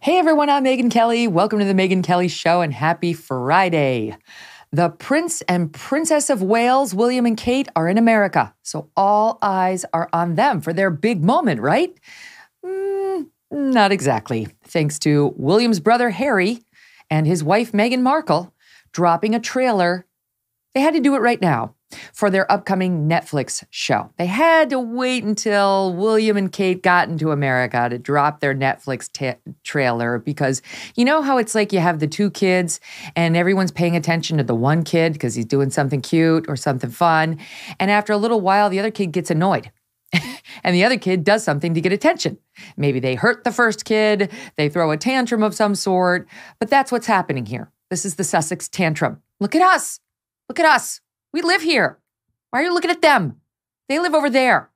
Hey everyone, I'm Megyn Kelly. Welcome to the Megyn Kelly Show and happy Friday. The Prince and Princess of Wales, William and Kate, are in America, so all eyes are on them for their big moment, right? Not exactly. Thanks to William's brother Harry and his wife Meghan Markle dropping a trailer. They had to do it right now for their upcoming Netflix show. They had to wait until William and Kate got into America to drop their Netflix trailer because you know how it's like you have the two kids and everyone's paying attention to the one kid because he's doing something cute or something fun. And after a little while, the other kid gets annoyed. And the other kid does something to get attention. Maybe they hurt the first kid, they throw a tantrum of some sort, but that's what's happening here. This is the Sussex tantrum. Look at us. Look at us. We live here. Why are you looking at them? They live over there.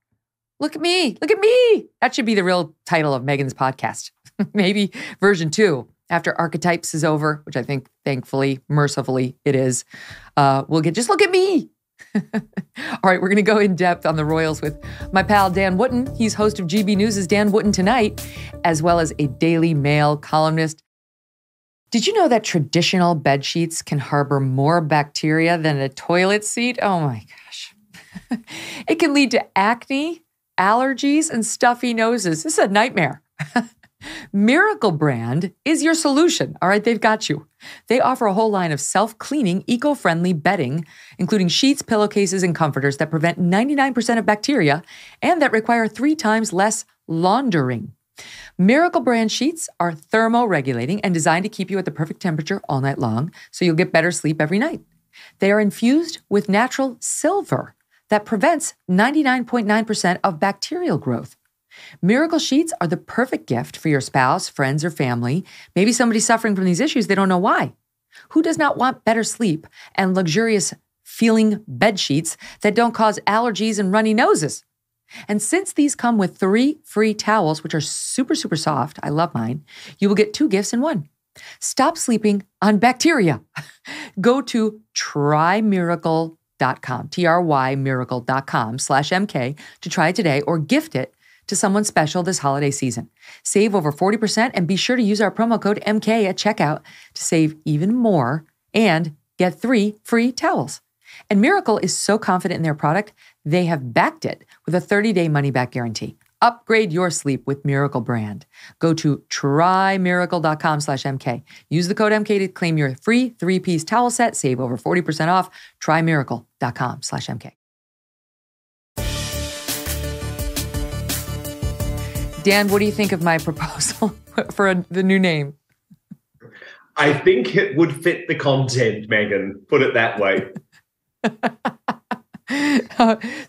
Look at me. Look at me. That should be the real title of Megyn's podcast. Maybe version 2, after Archetypes is over, which I think, thankfully, mercifully, it is. We'll get just look at me. All right, we're going to go in depth on the royals with my pal Dan Wootton. He's host of GB News' Dan Wootton Tonight, as well as a Daily Mail columnist. Did you know that traditional bed sheets can harbor more bacteria than a toilet seat? Oh my gosh. It can lead to acne, allergies, and stuffy noses. This is a nightmare. Miracle Brand is your solution. All right, they've got you. They offer a whole line of self-cleaning, eco-friendly bedding, including sheets, pillowcases, and comforters that prevent 99% of bacteria and that require 3 times less laundering. Miracle Brand sheets are thermoregulating and designed to keep you at the perfect temperature all night long, so you'll get better sleep every night. They are infused with natural silver that prevents 99.9% of bacterial growth. Miracle sheets are the perfect gift for your spouse, friends, or family. Maybe somebody's suffering from these issues, they don't know why. Who does not want better sleep and luxurious feeling bed sheets that don't cause allergies and runny noses? And since these come with 3 free towels, which are super, super soft, I love mine, you will get 2 gifts in one. Stop sleeping on bacteria. Go to trymiracle.com, trymiracle.com/MK to try it today or gift it to someone special this holiday season. Save over 40% and be sure to use our promo code MK at checkout to save even more and get 3 free towels. And Miracle is so confident in their product, they have backed it with a 30-day money-back guarantee. Upgrade your sleep with Miracle Brand. Go to trymiracle.com/MK. Use the code MK to claim your free 3-piece towel set. Save over 40% off. Trymiracle.com/MK. Dan, what do you think of my proposal for the new name? I think it would fit the content, Megyn. Put it that way.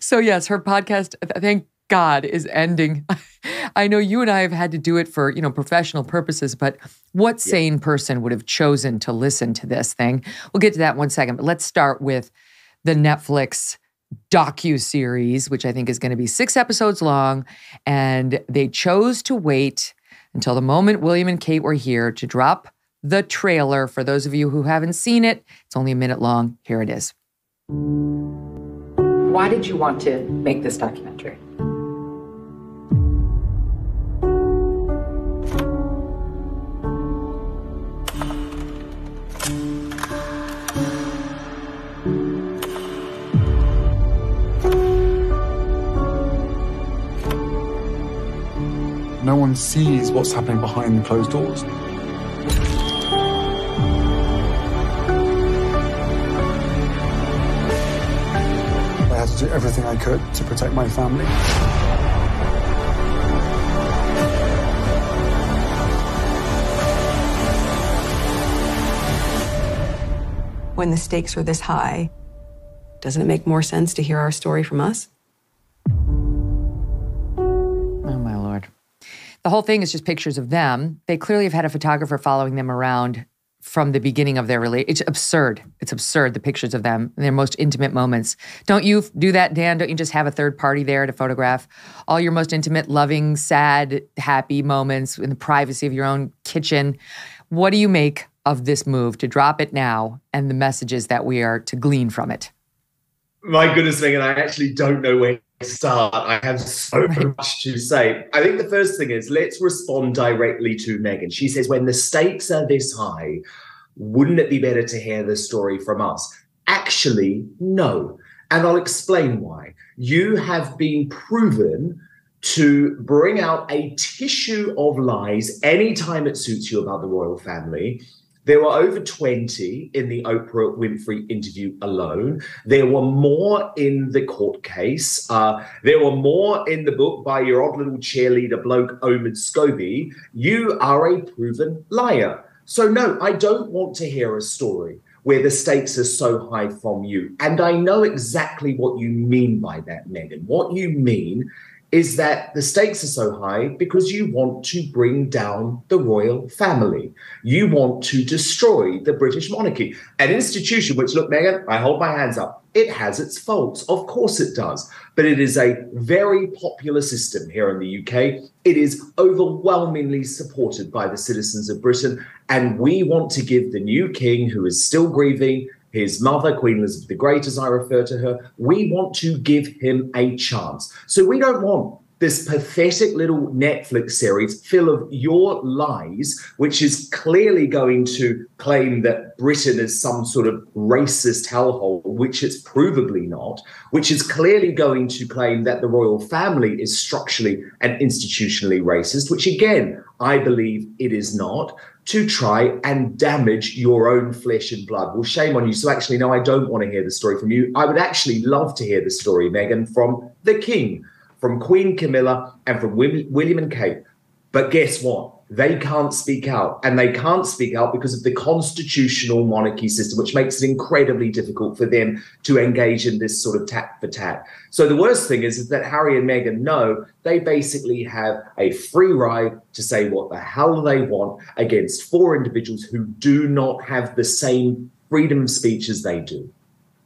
So yes, her podcast, thank God, is ending. I know you and I have had to do it for, professional purposes, but what sane person would have chosen to listen to this thing? We'll get to that in one second, but let's start with the Netflix docu-series, which I think is going to be 6 episodes long, and they chose to wait until the moment William and Kate were here to drop the trailer. For those of you who haven't seen it, it's only a minute long. Here it is. Why did you want to make this documentary? No one sees what's happening behind the closed doors. I had to do everything I could to protect my family. When the stakes are this high, doesn't it make more sense to hear our story from us? Oh, my Lord. The whole thing is just pictures of them. They clearly have had a photographer following them around from the beginning of their relationship. It's absurd. It's absurd, the pictures of them in their most intimate moments. Don't you do that, Dan? Don't you just have a third party there to photograph all your most intimate, loving, sad, happy moments in the privacy of your own kitchen? What do you make of this move to drop it now and the messages that we are to glean from it? My goodness, Megyn, I actually don't know where start? I have so much to say. I think the first thing is, let's respond directly to Megyn. She says, when the stakes are this high, wouldn't it be better to hear the story from us? Actually, no. And I'll explain why. You have been proven to bring out a tissue of lies anytime it suits you about the royal family. There were over 20 in the Oprah Winfrey interview alone. There were more in the court case. There were more in the book by your odd little cheerleader bloke, Omid Scobie. You are a proven liar. So no, I don't want to hear a story where the stakes are so high from you. And I know exactly what you mean by that, Megyn. What you mean is that the stakes are so high because you want to bring down the royal family. You want to destroy the British monarchy, an institution which, look, Megyn, I hold my hands up. It has its faults. Of course it does. But it is a very popular system here in the UK. It is overwhelmingly supported by the citizens of Britain. And we want to give the new king, who is still grieving, his mother, Queen Elizabeth the Great, as I refer to her, we want to give him a chance. So we don't want this pathetic little Netflix series full of your lies, which is clearly going to claim that Britain is some sort of racist hellhole, which it's provably not, which is clearly going to claim that the royal family is structurally and institutionally racist, which again, I believe it is not, to try and damage your own flesh and blood. Well, shame on you. So actually, no, I don't want to hear the story from you. I would actually love to hear the story, Megyn, from the King, from Queen Camilla, and from William and Kate. But guess what? They can't speak out. And they can't speak out because of the constitutional monarchy system, which makes it incredibly difficult for them to engage in this sort of tat for tat. So the worst thing is that Harry and Meghan know they basically have a free ride to say what the hell they want against four individuals who do not have the same freedom of speech as they do.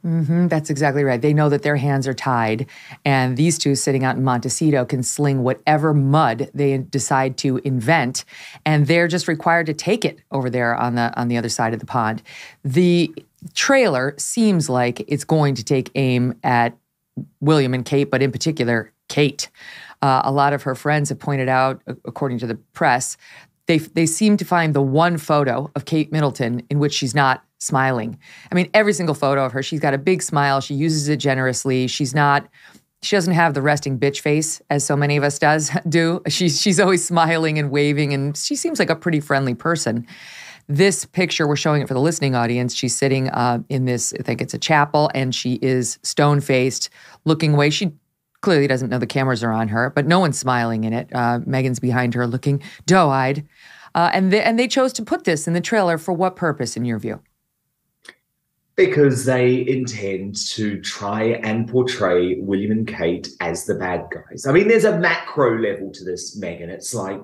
That's exactly right. They know that their hands are tied, and these two sitting out in Montecito can sling whatever mud they decide to invent, and they're just required to take it over there on the other side of the pond. The trailer seems like it's going to take aim at William and Kate, but in particular, Kate. A lot of her friends have pointed out, according to the press, they seem to find the one photo of Kate Middleton in which she's not smiling. I mean, every single photo of her, she's got a big smile. She uses it generously. She doesn't have the resting bitch face as so many of us do. She's always smiling and waving, and she seems like a pretty friendly person. This picture, we're showing it for the listening audience. She's sitting in this, I think it's a chapel, and she is stone-faced, looking away. She clearly doesn't know the cameras are on her, but no one's smiling in it. Meghan's behind her looking doe-eyed. And they chose to put this in the trailer for what purpose, in your view? Because they intend to try and portray William and Kate as the bad guys. I mean, there's a macro level to this, Megyn. It's like,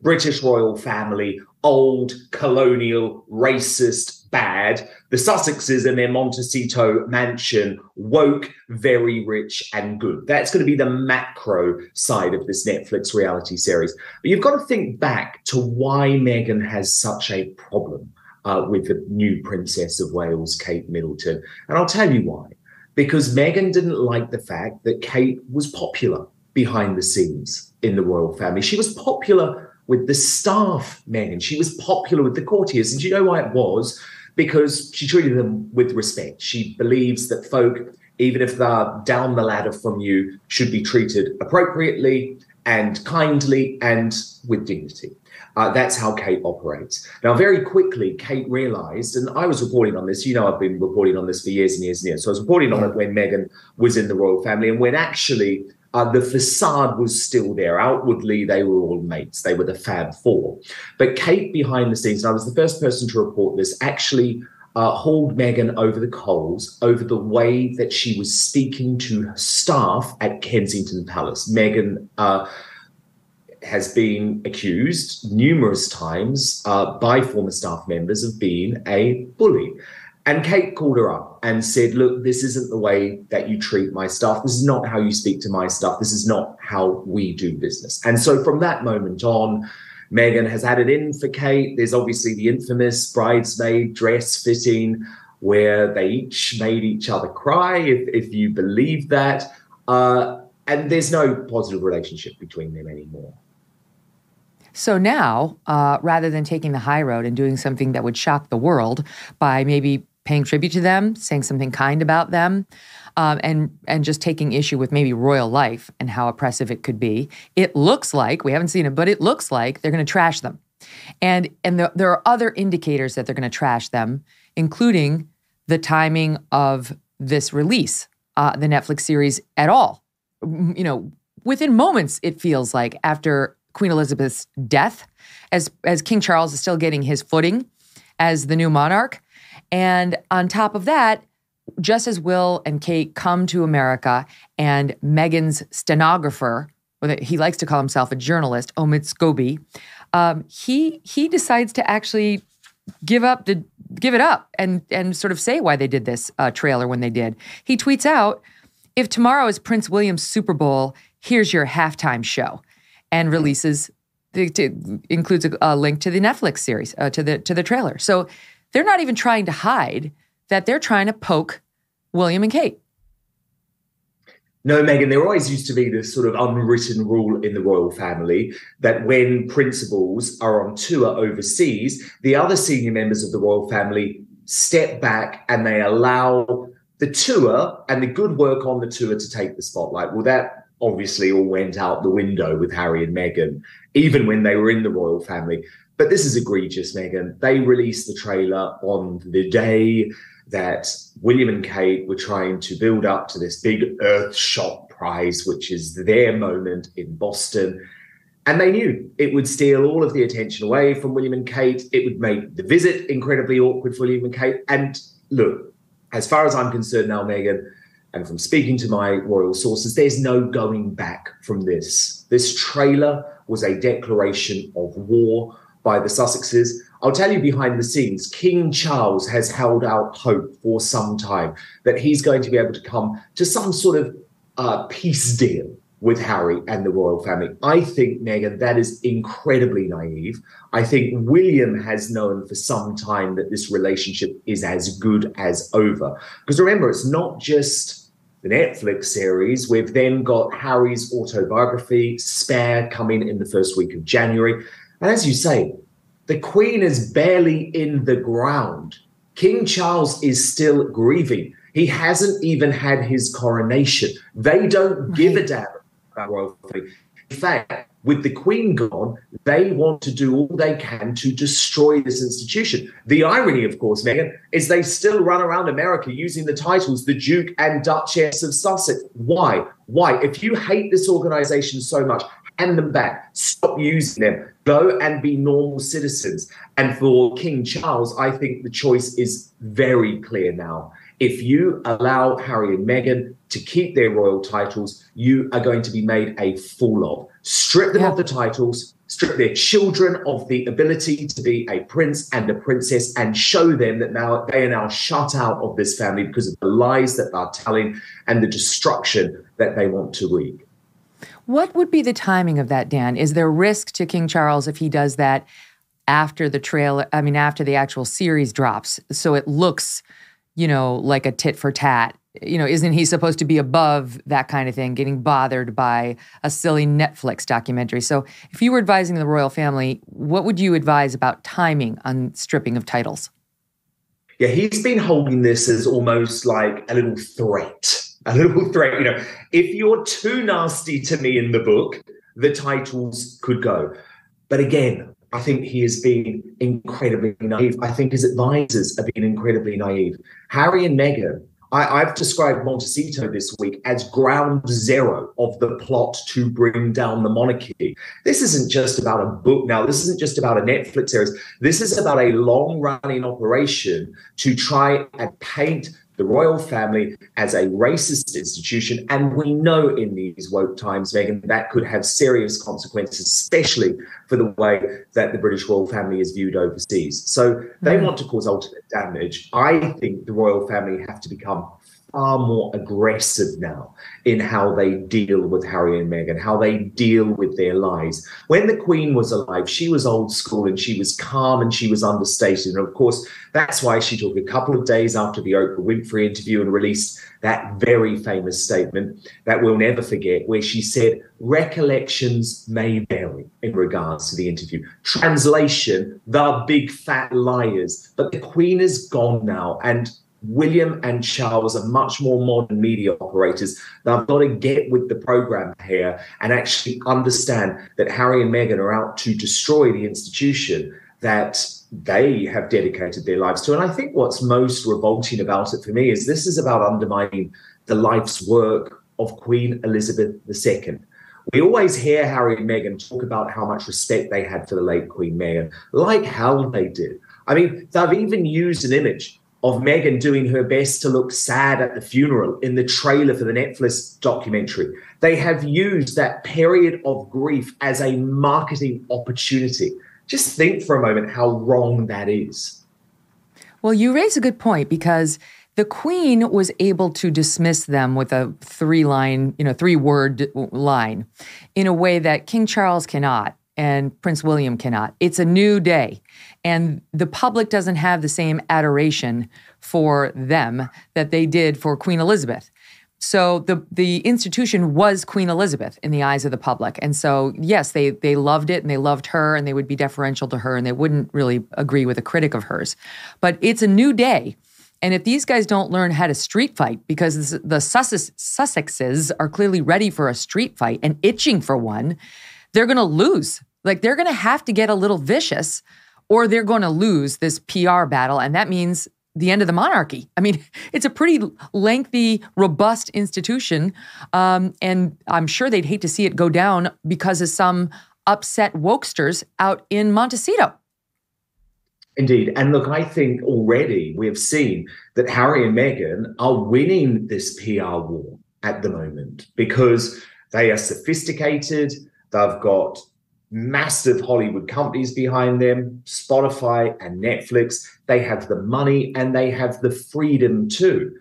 British royal family, old, colonial, racist, bad. The Sussexes in their Montecito mansion, woke, very rich and good. That's going to be the macro side of this Netflix reality series. But you've got to think back to why Meghan has such a problem with the new Princess of Wales, Kate Middleton. And I'll tell you why. Because Meghan didn't like the fact that Kate was popular behind the scenes in the royal family. She was popular with the staff, Megyn. She was popular with the courtiers. And do you know why it was? Because she treated them with respect. She believes that folk, even if they're down the ladder from you, should be treated appropriately and kindly and with dignity. That's how Kate operates. Now, very quickly, Kate realized, and I was reporting on this, I've been reporting on this for years and years and years. So I was reporting on it when Meghan was in the royal family and when actually the facade was still there. Outwardly, they were all mates. They were the Fab Four. But Kate, behind the scenes, and I was the first person to report this, actually hauled Meghan over the coals over the way that she was speaking to her staff at Kensington Palace. Meghan has been accused numerous times by former staff members of being a bully. And Kate called her up and said, look, this isn't the way that you treat my staff. This is not how you speak to my staff. This is not how we do business. And so from that moment on, Meghan has had it in for Kate. There's obviously the infamous bridesmaid dress fitting where they each made each other cry, if you believe that. And there's no positive relationship between them anymore. So now, rather than taking the high road and doing something that would shock the world by maybe paying tribute to them, saying something kind about them, and just taking issue with maybe royal life and how oppressive it could be, it looks like, we haven't seen it, but it looks like they're going to trash them. And there are other indicators that they're going to trash them, including the timing of this release, the Netflix series at all. You know, within moments, it feels like, after Queen Elizabeth's death, as King Charles is still getting his footing as the new monarch. And on top of that, just as Will and Kate come to America and Meghan's stenographer, or he likes to call himself a journalist, Omid Scobie, he decides to actually give it up and sort of say why they did this trailer when they did. He tweets out, "If tomorrow is Prince William's Super Bowl, here's your halftime show," and releases, includes a link to the Netflix series, to the trailer. So they're not even trying to hide that they're trying to poke William and Kate. No, Megyn, there always used to be this sort of unwritten rule in the royal family that when principals are on tour overseas, the other senior members of the royal family step back and they allow the tour and the good work on the tour to take the spotlight. Well, that obviously all went out the window with Harry and Meghan, even when they were in the royal family. But this is egregious, Megyn. They released the trailer on the day that William and Kate were trying to build up to this big Earthshot prize, which is their moment in Boston. And they knew it would steal all of the attention away from William and Kate. It would make the visit incredibly awkward for William and Kate. And look, as far as I'm concerned now, Megyn, and from speaking to my royal sources, there's no going back from this. This trailer was a declaration of war by the Sussexes. I'll tell you behind the scenes, King Charles has held out hope for some time that he's going to be able to come to some sort of peace deal with Harry and the royal family. I think, Megyn, that is incredibly naive. I think William has known for some time that this relationship is as good as over. Because remember, it's not just the Netflix series. We've then got Harry's autobiography, Spare, coming in the first week of January. And as you say, the Queen is barely in the ground. King Charles is still grieving. He hasn't even had his coronation. They don't give a damn about royal family. In fact, with the Queen gone, they want to do all they can to destroy this institution. The irony, of course, Megyn, is they still run around America using the titles the Duke and Duchess of Sussex. Why? Why? If you hate this organization so much, hand them back. Stop using them. Go and be normal citizens. And for King Charles, I think the choice is very clear now. If you allow Harry and Meghan to keep their royal titles, you are going to be made a fool of. Strip them of the titles, strip their children of the ability to be a prince and a princess, and show them that now they are now shut out of this family because of the lies that they're telling and the destruction that they want to wreak. What would be the timing of that, Dan? Is there risk to King Charles if he does that after the trailer, after the actual series drops, so it looks, like a tit for tat? Isn't he supposed to be above that kind of thing, getting bothered by a silly Netflix documentary? So if you were advising the royal family, what would you advise about timing on stripping of titles? Yeah, he's been holding this as almost like a little threat. If you're too nasty to me in the book, the titles could go. But again, I think he has been incredibly naive. I think his advisors have been incredibly naive. Harry and Meghan, I've described Montecito this week as ground zero of the plot to bring down the monarchy. This isn't just about a book now. This isn't just about a Netflix series. This is about a long-running operation to try and paint the royal family as a racist institution. And we know in these woke times, Megyn, that could have serious consequences, especially for the way that the British royal family is viewed overseas. So they want to cause ultimate damage. I think the royal family have to become far more aggressive now in how they deal with Harry and Meghan, how they deal with their lives. When the Queen was alive, she was old school and she was calm and she was understated. And of course, that's why she took a couple of days after the Oprah Winfrey interview and released that very famous statement that we'll never forget, where she said, recollections may vary in regards to the interview. Translation, the big fat liars. But the Queen is gone now, and William and Charles are much more modern media operators. They've got to get with the program here and actually understand that Harry and Meghan are out to destroy the institution that they have dedicated their lives to. And I think what's most revolting about it for me is this is about undermining the life's work of Queen Elizabeth II. We always hear Harry and Meghan talk about how much respect they had for the late Queen Meghan, like hell they did. I mean, they've even used an image of Meghan doing her best to look sad at the funeral in the trailer for the Netflix documentary. They have used that period of grief as a marketing opportunity. Just think for a moment how wrong that is. Well, you raise a good point, because the Queen was able to dismiss them with a three-word line in a way that King Charles cannot and Prince William cannot. It's a new day, and the public doesn't have the same adoration for them that they did for Queen Elizabeth. So the institution was Queen Elizabeth in the eyes of the public. And so, yes, they loved it and they loved her and they would be deferential to her and they wouldn't really agree with a critic of hers. But it's a new day. And if these guys don't learn how to street fight, because the Sussexes are clearly ready for a street fight and itching for one, they're going to lose. Like, they're going to have to get a little vicious or they're going to lose this PR battle. And that means the end of the monarchy. I mean, it's a pretty lengthy, robust institution. And I'm sure they'd hate to see it go down because of some upset wokesters out in Montecito. Indeed. And look, I think already we have seen that Harry and Meghan are winning this PR war at the moment because they are sophisticated. They've got massive Hollywood companies behind them, Spotify and Netflix. They have the money and they have the freedom too.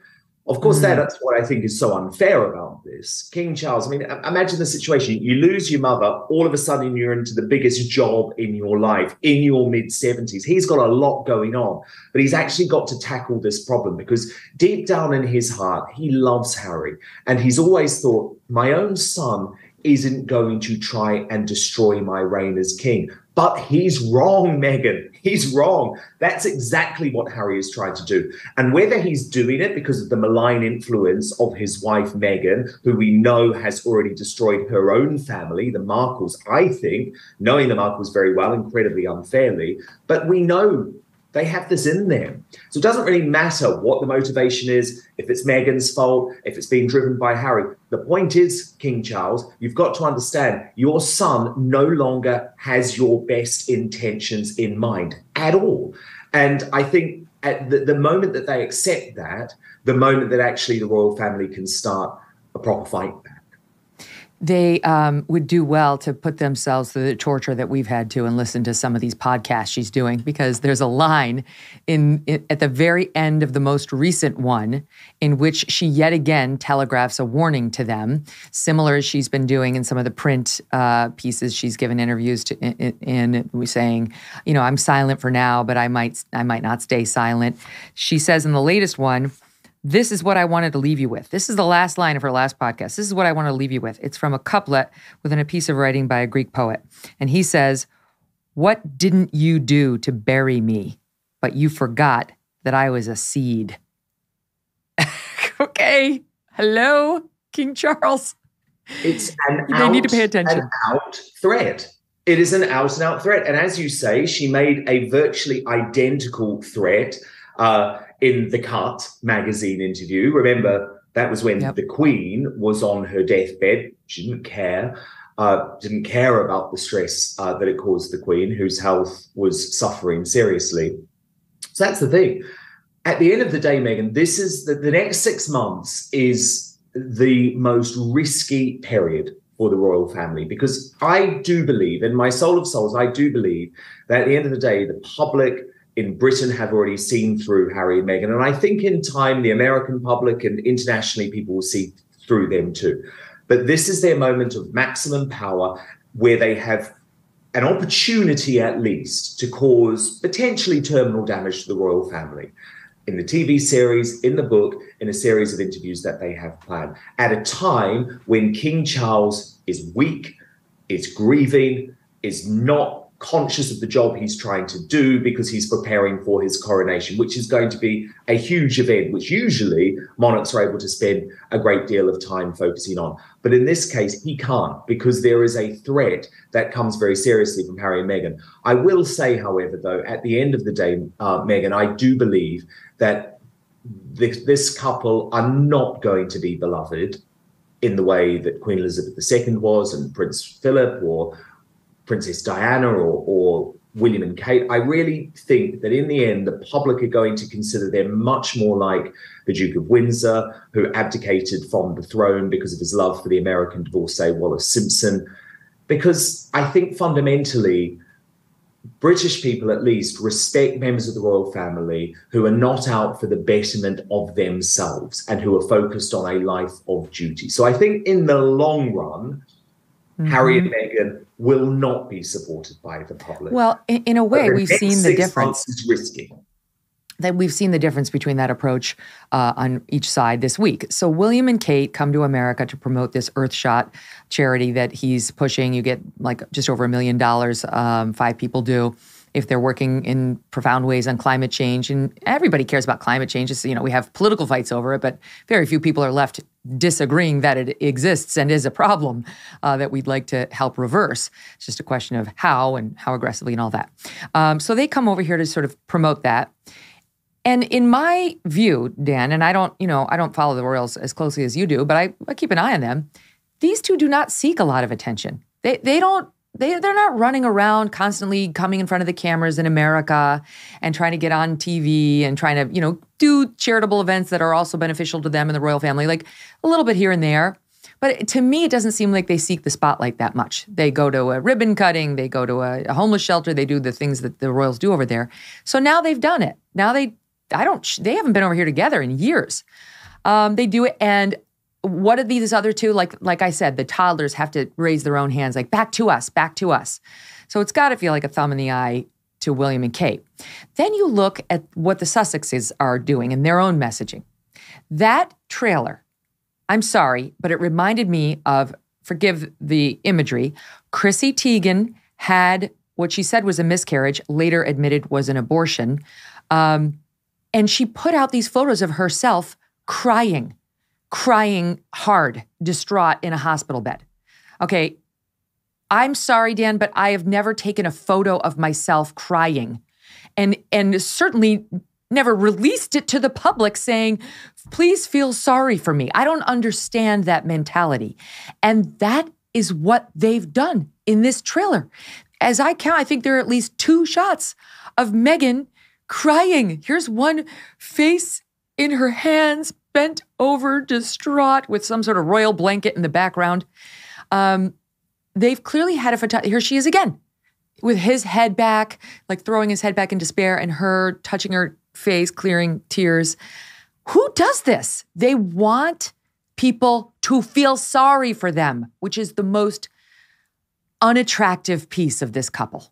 Of course, that's what I think is so unfair about this. King Charles, I mean, imagine the situation. You lose your mother, all of a sudden you're into the biggest job in your life, in your mid-70s. He's got a lot going on, but he's actually got to tackle this problem because deep down in his heart, he loves Harry. And he's always thought, my own son isn't going to try and destroy my reign as king. But he's wrong, Meghan. He's wrong. That's exactly what Harry is trying to do. And whether he's doing it because of the malign influence of his wife, Meghan, who we know has already destroyed her own family, the Markles, I think, knowing the Markles very well, incredibly unfairly, but we know they have this in them. So it doesn't really matter what the motivation is, if it's Meghan's fault, if it's being driven by Harry. The point is, King Charles, you've got to understand your son no longer has your best intentions in mind at all. And I think at the moment that they accept that, the moment that actually the royal family can start a proper fight back. They would do well to put themselves through the torture that we've had to and listen to some of these podcasts she's doing, because there's a line at the very end of the most recent one in which she yet again telegraphs a warning to them, similar as she's been doing in some of the print pieces she's given interviews to in saying, you know, I'm silent for now, but I might not stay silent. She says in the latest one, this is what I wanted to leave you with. This is the last line of her last podcast. This is what I want to leave you with. It's from a couplet within a piece of writing by a Greek poet. And he says, what didn't you do to bury me? But you forgot that I was a seed. Okay. Hello, King Charles. It's they need to pay attention. An out threat. It is an out and out threat. And as you say, she made a virtually identical threat in the Cut magazine interview. Remember, that was when the Queen was on her deathbed. She didn't care about the stress that it caused the Queen, whose health was suffering seriously. So that's the thing. At the end of the day, Megyn, this is the next 6 months is the most risky period for the royal family, because I do believe, in my soul of souls, I do believe that at the end of the day, the public in Britain have already seen through Harry and Meghan. And I think in time, the American public and internationally, people will see through them too. But this is their moment of maximum power where they have an opportunity, at least, to cause potentially terminal damage to the royal family. In the TV series, in the book, in a series of interviews that they have planned, at a time when King Charles is weak, is grieving, is not conscious of the job he's trying to do because he's preparing for his coronation, which is going to be a huge event, which usually monarchs are able to spend a great deal of time focusing on. But in this case, he can't, because there is a threat that comes very seriously from Harry and Meghan. I will say, however, though, at the end of the day, Meghan, I do believe that this couple are not going to be beloved in the way that Queen Elizabeth II was, and Prince Philip, or Princess Diana, or William and Kate. I really think that in the end, the public are going to consider them much more like the Duke of Windsor, who abdicated from the throne because of his love for the American divorcee Wallis Simpson. Because I think fundamentally, British people at least respect members of the royal family who are not out for the betterment of themselves and who are focused on a life of duty. So I think in the long run, Harry and Meghan will not be supported by the public. Well, in a way, we've seen the difference. Is risky. That we've seen the difference between that approach on each side this week. So William and Kate come to America to promote this Earthshot charity that he's pushing. You get like just over $1 million, 5 people do, if they're working in profound ways on climate change. And everybody cares about climate change. It's, we have political fights over it, but very few people are left disagreeing that it exists and is a problem that we'd like to help reverse. It's just a question of how and how aggressively and all that. So they come over here to sort of promote that. And in my view, Dan, and I don't follow the royals as closely as you do, but I keep an eye on them. These two do not seek a lot of attention. They're not running around constantly coming in front of the cameras in America and trying to get on TV and trying to, do charitable events that are also beneficial to them and the royal family, like a little bit here and there. But to me, it doesn't seem like they seek the spotlight that much. They go to a ribbon cutting, they go to a homeless shelter, they do the things that the royals do over there. So now they've done it. Now they haven't been over here together in years. They do it, and what are these other two? Like I said, the toddlers have to raise their own hands, like back to us, back to us. So it's got to feel like a thumb in the eye to William and Kate. Then you look at what the Sussexes are doing in their own messaging. That trailer, I'm sorry, but it reminded me of, forgive the imagery, Chrissy Teigen had what she said was a miscarriage, later admitted was an abortion. And she put out these photos of herself crying hard, distraught in a hospital bed. Okay, I'm sorry, Dan, but I have never taken a photo of myself crying and certainly never released it to the public saying, please feel sorry for me. I don't understand that mentality. And that is what they've done in this trailer. As I count, I think there are at least 2 shots of Megyn crying. Here's one face in her hands, bent over, distraught, with some sort of royal blanket in the background. They've clearly had a photographer. Here she is again, with his head back, like throwing his head back in despair, and her touching her face, clearing tears. Who does this? They want people to feel sorry for them, which is the most unattractive piece of this couple.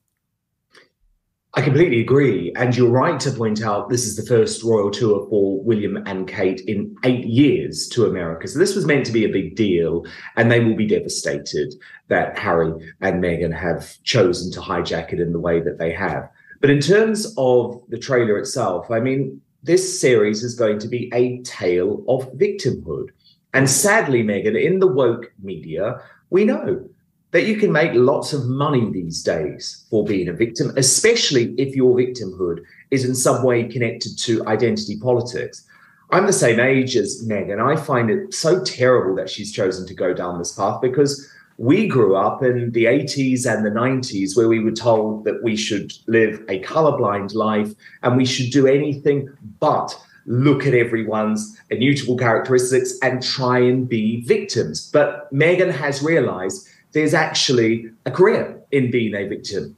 I completely agree. And you're right to point out this is the first royal tour for William and Kate in 8 years to America. So this was meant to be a big deal, and they will be devastated that Harry and Meghan have chosen to hijack it in the way that they have. But in terms of the trailer itself, I mean, this series is going to be a tale of victimhood. And sadly, Megyn, in the woke media, we know that you can make lots of money these days for being a victim, especially if your victimhood is in some way connected to identity politics. I'm the same age as Megyn. I find it so terrible that she's chosen to go down this path, because we grew up in the 80s and the 90s where we were told that we should live a colorblind life and we should do anything but look at everyone's immutable characteristics and try and be victims. But Megyn has realized there's actually a career in being a victim.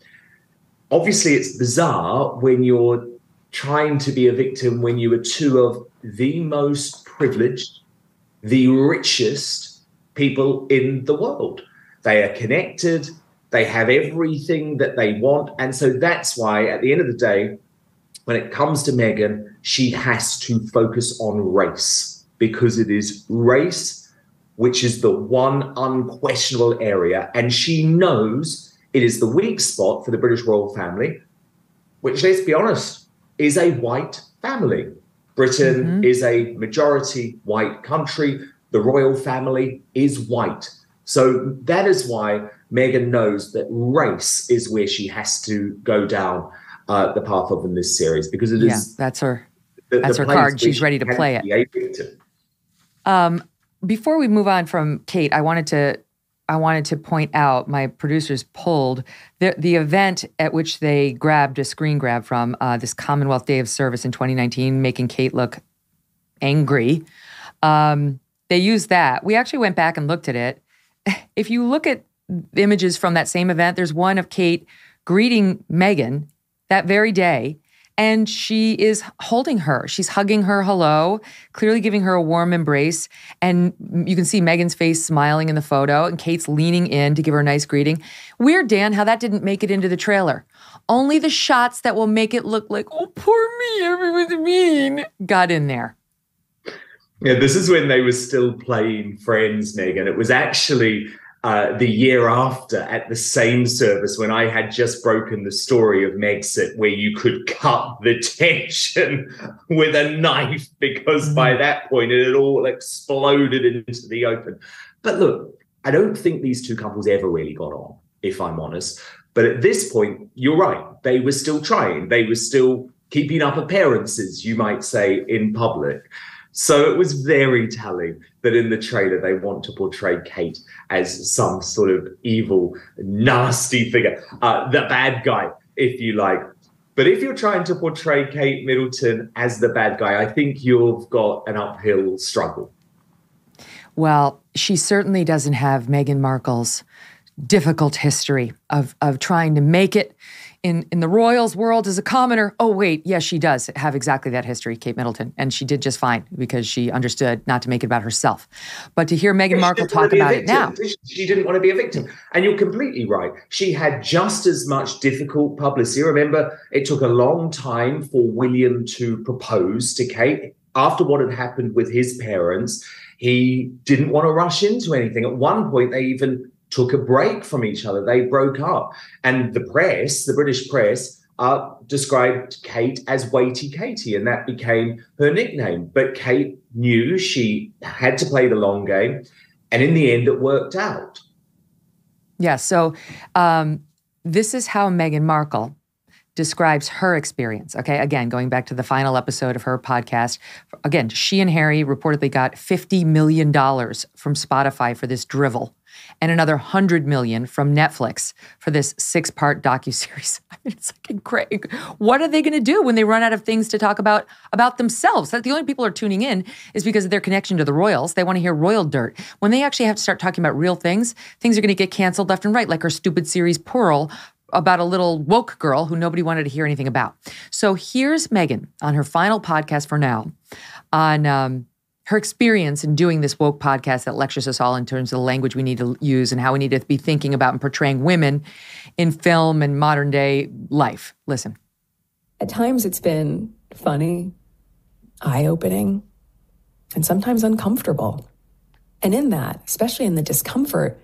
Obviously, it's bizarre when you're trying to be a victim when you are two of the most privileged, the richest people in the world. They are connected. They have everything that they want. And so that's why, at the end of the day, when it comes to Meghan, she has to focus on race, because it is race which is the one unquestionable area. And she knows it is the weak spot for the British royal family, which, let's be honest, is a white family. Britain is a majority white country. The royal family is white. So that is why Meghan knows that race is where she has to go down the path of in this series, because it is that's her card. She's ready to play it. Before we move on from Kate, I wanted to point out, my producers pulled the event at which they grabbed a screen grab from, this Commonwealth Day of Service in 2019, making Kate look angry. They used that. We actually went back and looked at it. If you look at images from that same event, there's one of Kate greeting Meghan that very day, and she is holding her. She's hugging her hello, clearly giving her a warm embrace. And you can see Meghan's face smiling in the photo, and Kate's leaning in to give her a nice greeting. Weird, Dan, how that didn't make it into the trailer. Only the shots that will make it look like, oh, poor me, everyone's mean, got in there. Yeah, this is when they were still playing Friends, Meghan. It was actually the year after, at the same service, when I had just broken the story of Megxit, where you could cut the tension with a knife, because by that point it had all exploded into the open. But look, I don't think these two couples ever really got on, if I'm honest. But at this point, you're right. They were still trying. They were still keeping up appearances, you might say, in public. So it was very telling that in the trailer they want to portray Kate as some sort of evil, nasty figure, the bad guy, if you like. But if you're trying to portray Kate Middleton as the bad guy, I think you've got an uphill struggle. Well, she certainly doesn't have Meghan Markle's difficult history of trying to make it in the royals world as a commoner. Oh, wait, yes, she does have exactly that history, Kate Middleton. And she did just fine because she understood not to make it about herself. But to hear Meghan Markle talk about it now. She didn't want to be a victim. And you're completely right. She had just as much difficult publicity. Remember, it took a long time for William to propose to Kate. After what had happened with his parents, he didn't want to rush into anything. At one point, they even took a break from each other. They broke up. And the press, the British press, described Kate as Weighty Katie, and that became her nickname. But Kate knew she had to play the long game, and in the end, it worked out. Yeah, so this is how Meghan Markle describes her experience, okay? Again, going back to the final episode of her podcast. Again, she and Harry reportedly got $50 million from Spotify for this drivel, and another $100 million from Netflix for this 6-part docuseries. I mean, it's like incredible. What are they going to do when they run out of things to talk about themselves? That the only people who are tuning in is because of their connection to the royals. They want to hear royal dirt. When they actually have to start talking about real things are going to get canceled left and right, like her stupid series Pearl, about a little woke girl who nobody wanted to hear anything about. So here's Meghan on her final podcast for now on her experience in doing this woke podcast that lectures us all in terms of the language we need to use and how we need to be thinking about and portraying women in film and modern day life. Listen. At times it's been funny, eye-opening, and sometimes uncomfortable. And in that, especially in the discomfort,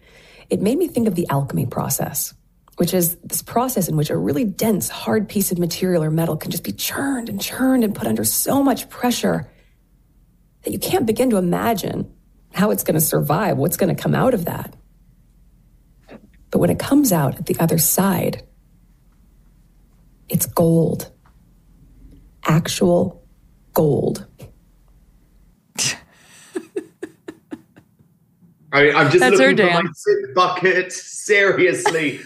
it made me think of the alchemy process, which is this process in which a really dense, hard piece of material or metal can just be churned and put under so much pressure that you can't begin to imagine how it's going to survive, what's going to come out of that. But when it comes out at the other side, it's gold. Actual gold. I'm just looking for my sip bucket. Seriously.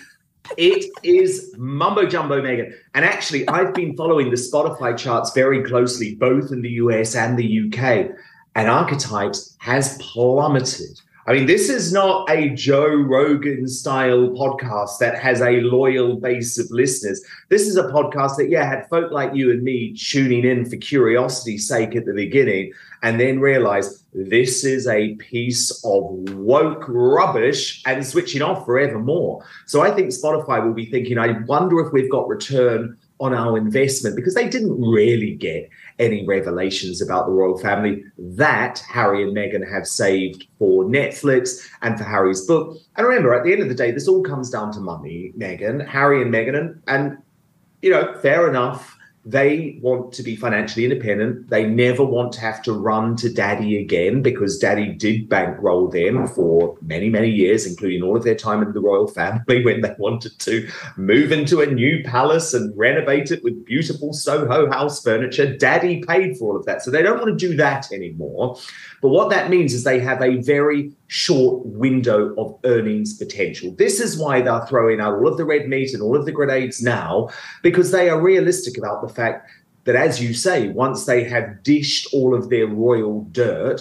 It is mumbo jumbo, Meghan. And actually, I've been following the Spotify charts very closely, both in the US and the UK. And Archetypes has plummeted. I mean, this is not a Joe Rogan style podcast that has a loyal base of listeners. This is a podcast that, had folk like you and me tuning in for curiosity's sake at the beginning and then realize this is a piece of woke rubbish and switching off forevermore. So I think Spotify will be thinking, I wonder if we've got return on our investment, because they didn't really get any revelations about the royal family that Harry and Meghan have saved for Netflix and for Harry's book. And remember, at the end of the day, this all comes down to money, Meghan, Harry and Meghan, and fair enough. They want to be financially independent. They never want to have to run to daddy again, because daddy did bankroll them for many, many years, including all of their time in the royal family when they wanted to move into a new palace and renovate it with beautiful Soho house furniture. Daddy paid for all of that. So they don't want to do that anymore. But what that means is they have a very short window of earnings potential. This is why they're throwing out all of the red meat and all of the grenades now, because they are realistic about the fact that, as you say, once they have dished all of their royal dirt,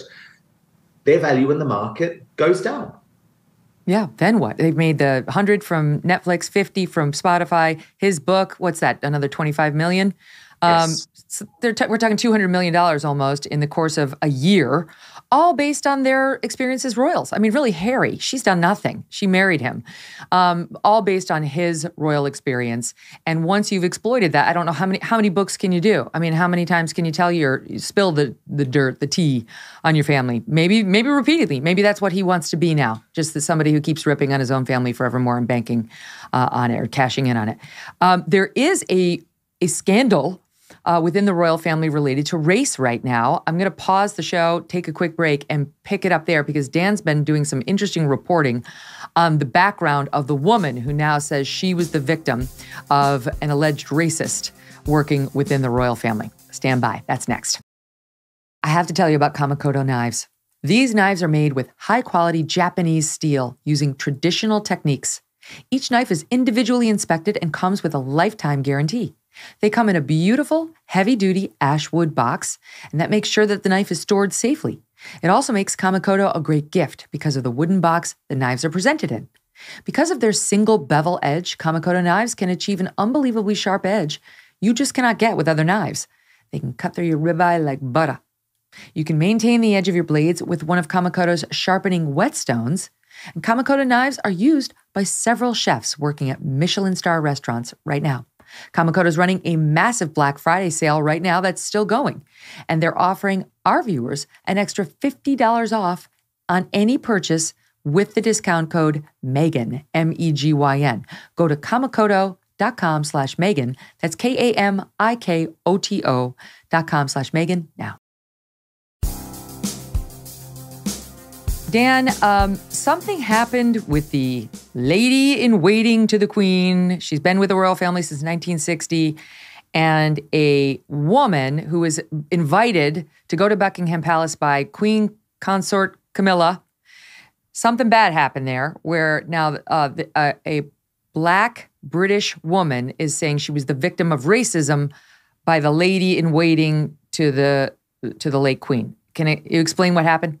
their value in the market goes down. Yeah, then what? They've made the 100 from Netflix, 50 from Spotify. His book, what's that? Another 25 million? Yes. So we're talking $200 million almost in the course of a year, all based on their experience as royals. I mean, really, Harry, she's done nothing. She married him, all based on his royal experience. And once you've exploited that, I don't know how many books can you do? I mean, how many times can you spill the dirt, the tea on your family? Maybe repeatedly. Maybe that's what he wants to be now, just somebody who keeps ripping on his own family forevermore and banking on it or cashing in on it. There is a scandal within the royal family related to race right now. I'm going to pause the show, take a quick break, and pick it up there because Dan's been doing some interesting reporting on the background of the woman who now says she was the victim of an alleged racist working within the royal family. Stand by. That's next. I have to tell you about Kamakото knives. These knives are made with high-quality Japanese steel using traditional techniques. Each knife is individually inspected and comes with a lifetime guarantee. They come in a beautiful, heavy-duty ash wood box, and that makes sure that the knife is stored safely. It also makes Kamakото a great gift because of the wooden box the knives are presented in. Because of their single bevel edge, Kamakото knives can achieve an unbelievably sharp edge you just cannot get with other knives. They can cut through your ribeye like butter. You can maintain the edge of your blades with one of Kamakoto's sharpening whetstones, and Kamakото knives are used by several chefs working at Michelin star restaurants right now. Kamakoto is running a massive Black Friday sale right now that's still going, and they're offering our viewers an extra $50 off on any purchase with the discount code MEGYN, MEGYN. Go to kamakoto.com/Megyn. That's KAMIKOTO.com/Megyn now. Dan, something happened with the lady in waiting to the Queen. She's been with the royal family since 1960. And a woman who was invited to go to Buckingham Palace by Queen Consort Camilla. Something bad happened there where now a Black British woman is saying she was the victim of racism by the lady in waiting to the late Queen. Can you explain what happened?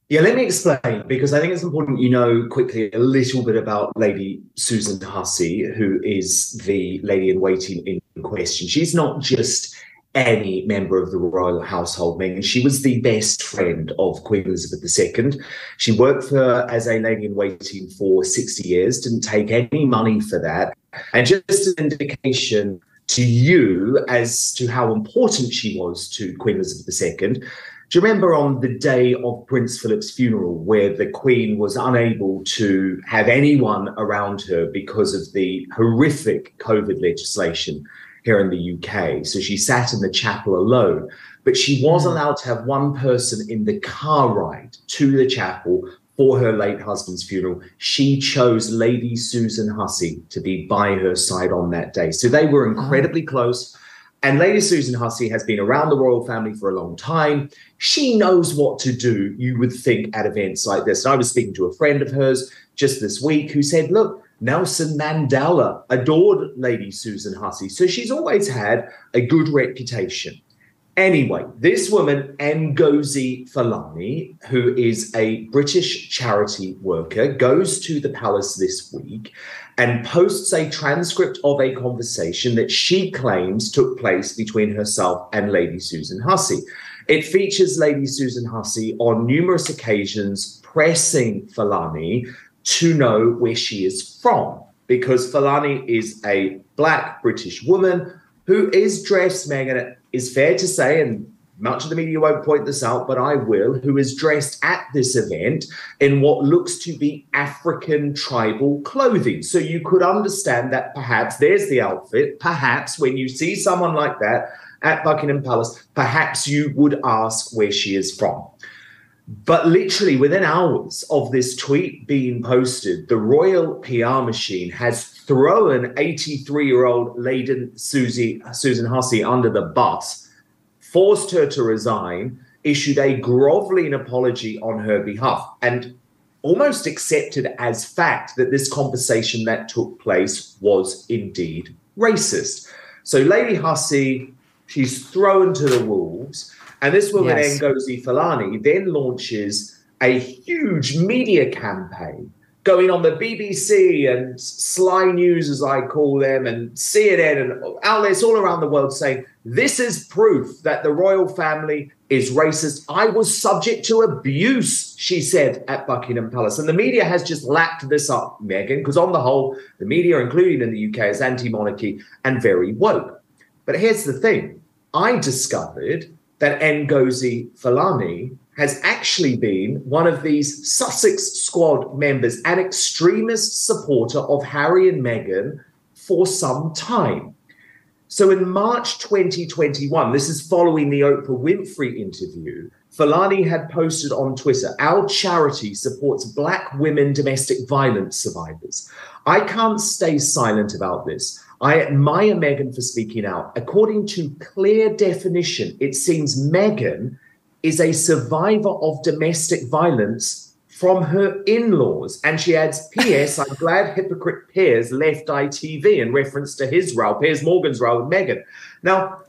Yeah, let me explain, because I think it's important you know quickly a little bit about Lady Susan Hussey, who is the lady in waiting in question. She's not just any member of the royal household, Megyn. She was the best friend of Queen Elizabeth II. She worked for her as a lady in waiting for 60 years, didn't take any money for that. And just an indication to you as to how important she was to Queen Elizabeth II, do you remember on the day of Prince Philip's funeral where the Queen was unable to have anyone around her because of the horrific COVID legislation here in the UK? So she sat in the chapel alone, but she was allowed to have one person in the car ride to the chapel for her late husband's funeral. She chose Lady Susan Hussey to be by her side on that day. So they were incredibly close. And Lady Susan Hussey has been around the royal family for a long time. She knows what to do, you would think, at events like this. And I was speaking to a friend of hers just this week who said, look, Nelson Mandela adored Lady Susan Hussey. So she's always had a good reputation. Anyway, this woman, Ngozi Fulani, who is a British charity worker, goes to the palace this week and posts a transcript of a conversation that she claims took place between herself and Lady Susan Hussey. It features Lady Susan Hussey on numerous occasions pressing Fulani to know where she is from, because Fulani is a Black British woman who is dressed, Megyn, is fair to say, and much of the media won't point this out, but I will, who is dressed at this event in what looks to be African tribal clothing. So you could understand that perhaps there's the outfit. Perhaps when you see someone like that at Buckingham Palace, perhaps you would ask where she is from. But literally within hours of this tweet being posted, the royal PR machine has thrown 83-year-old Lady Susan Hussey under the bus, forced her to resign, issued a groveling apology on her behalf, and almost accepted as fact that this conversation that took place was indeed racist. So Lady Hussey, she's thrown to the wolves. And this woman, yes, Ngozi Fulani, then launches a huge media campaign going on the BBC and Sly News, as I call them, and CNN and outlets all around the world saying, this is proof that the royal family is racist. I was subject to abuse, she said, at Buckingham Palace. And the media has just lapped this up, Megyn, because on the whole, the media, including in the UK, is anti-monarchy and very woke. But here's the thing. I discovered that Ngozi Fulani has actually been one of these Sussex Squad members, an extremist supporter of Harry and Meghan for some time. So in March 2021, this is following the Oprah Winfrey interview, Fulani had posted on Twitter, "Our charity supports Black women domestic violence survivors. I can't stay silent about this. I admire Meghan for speaking out. According to clear definition, it seems Meghan is a survivor of domestic violence from her in-laws." And she adds, "P.S. I'm glad hypocrite Piers left ITV," in reference to his row, Piers Morgan's row with Meghan. Now,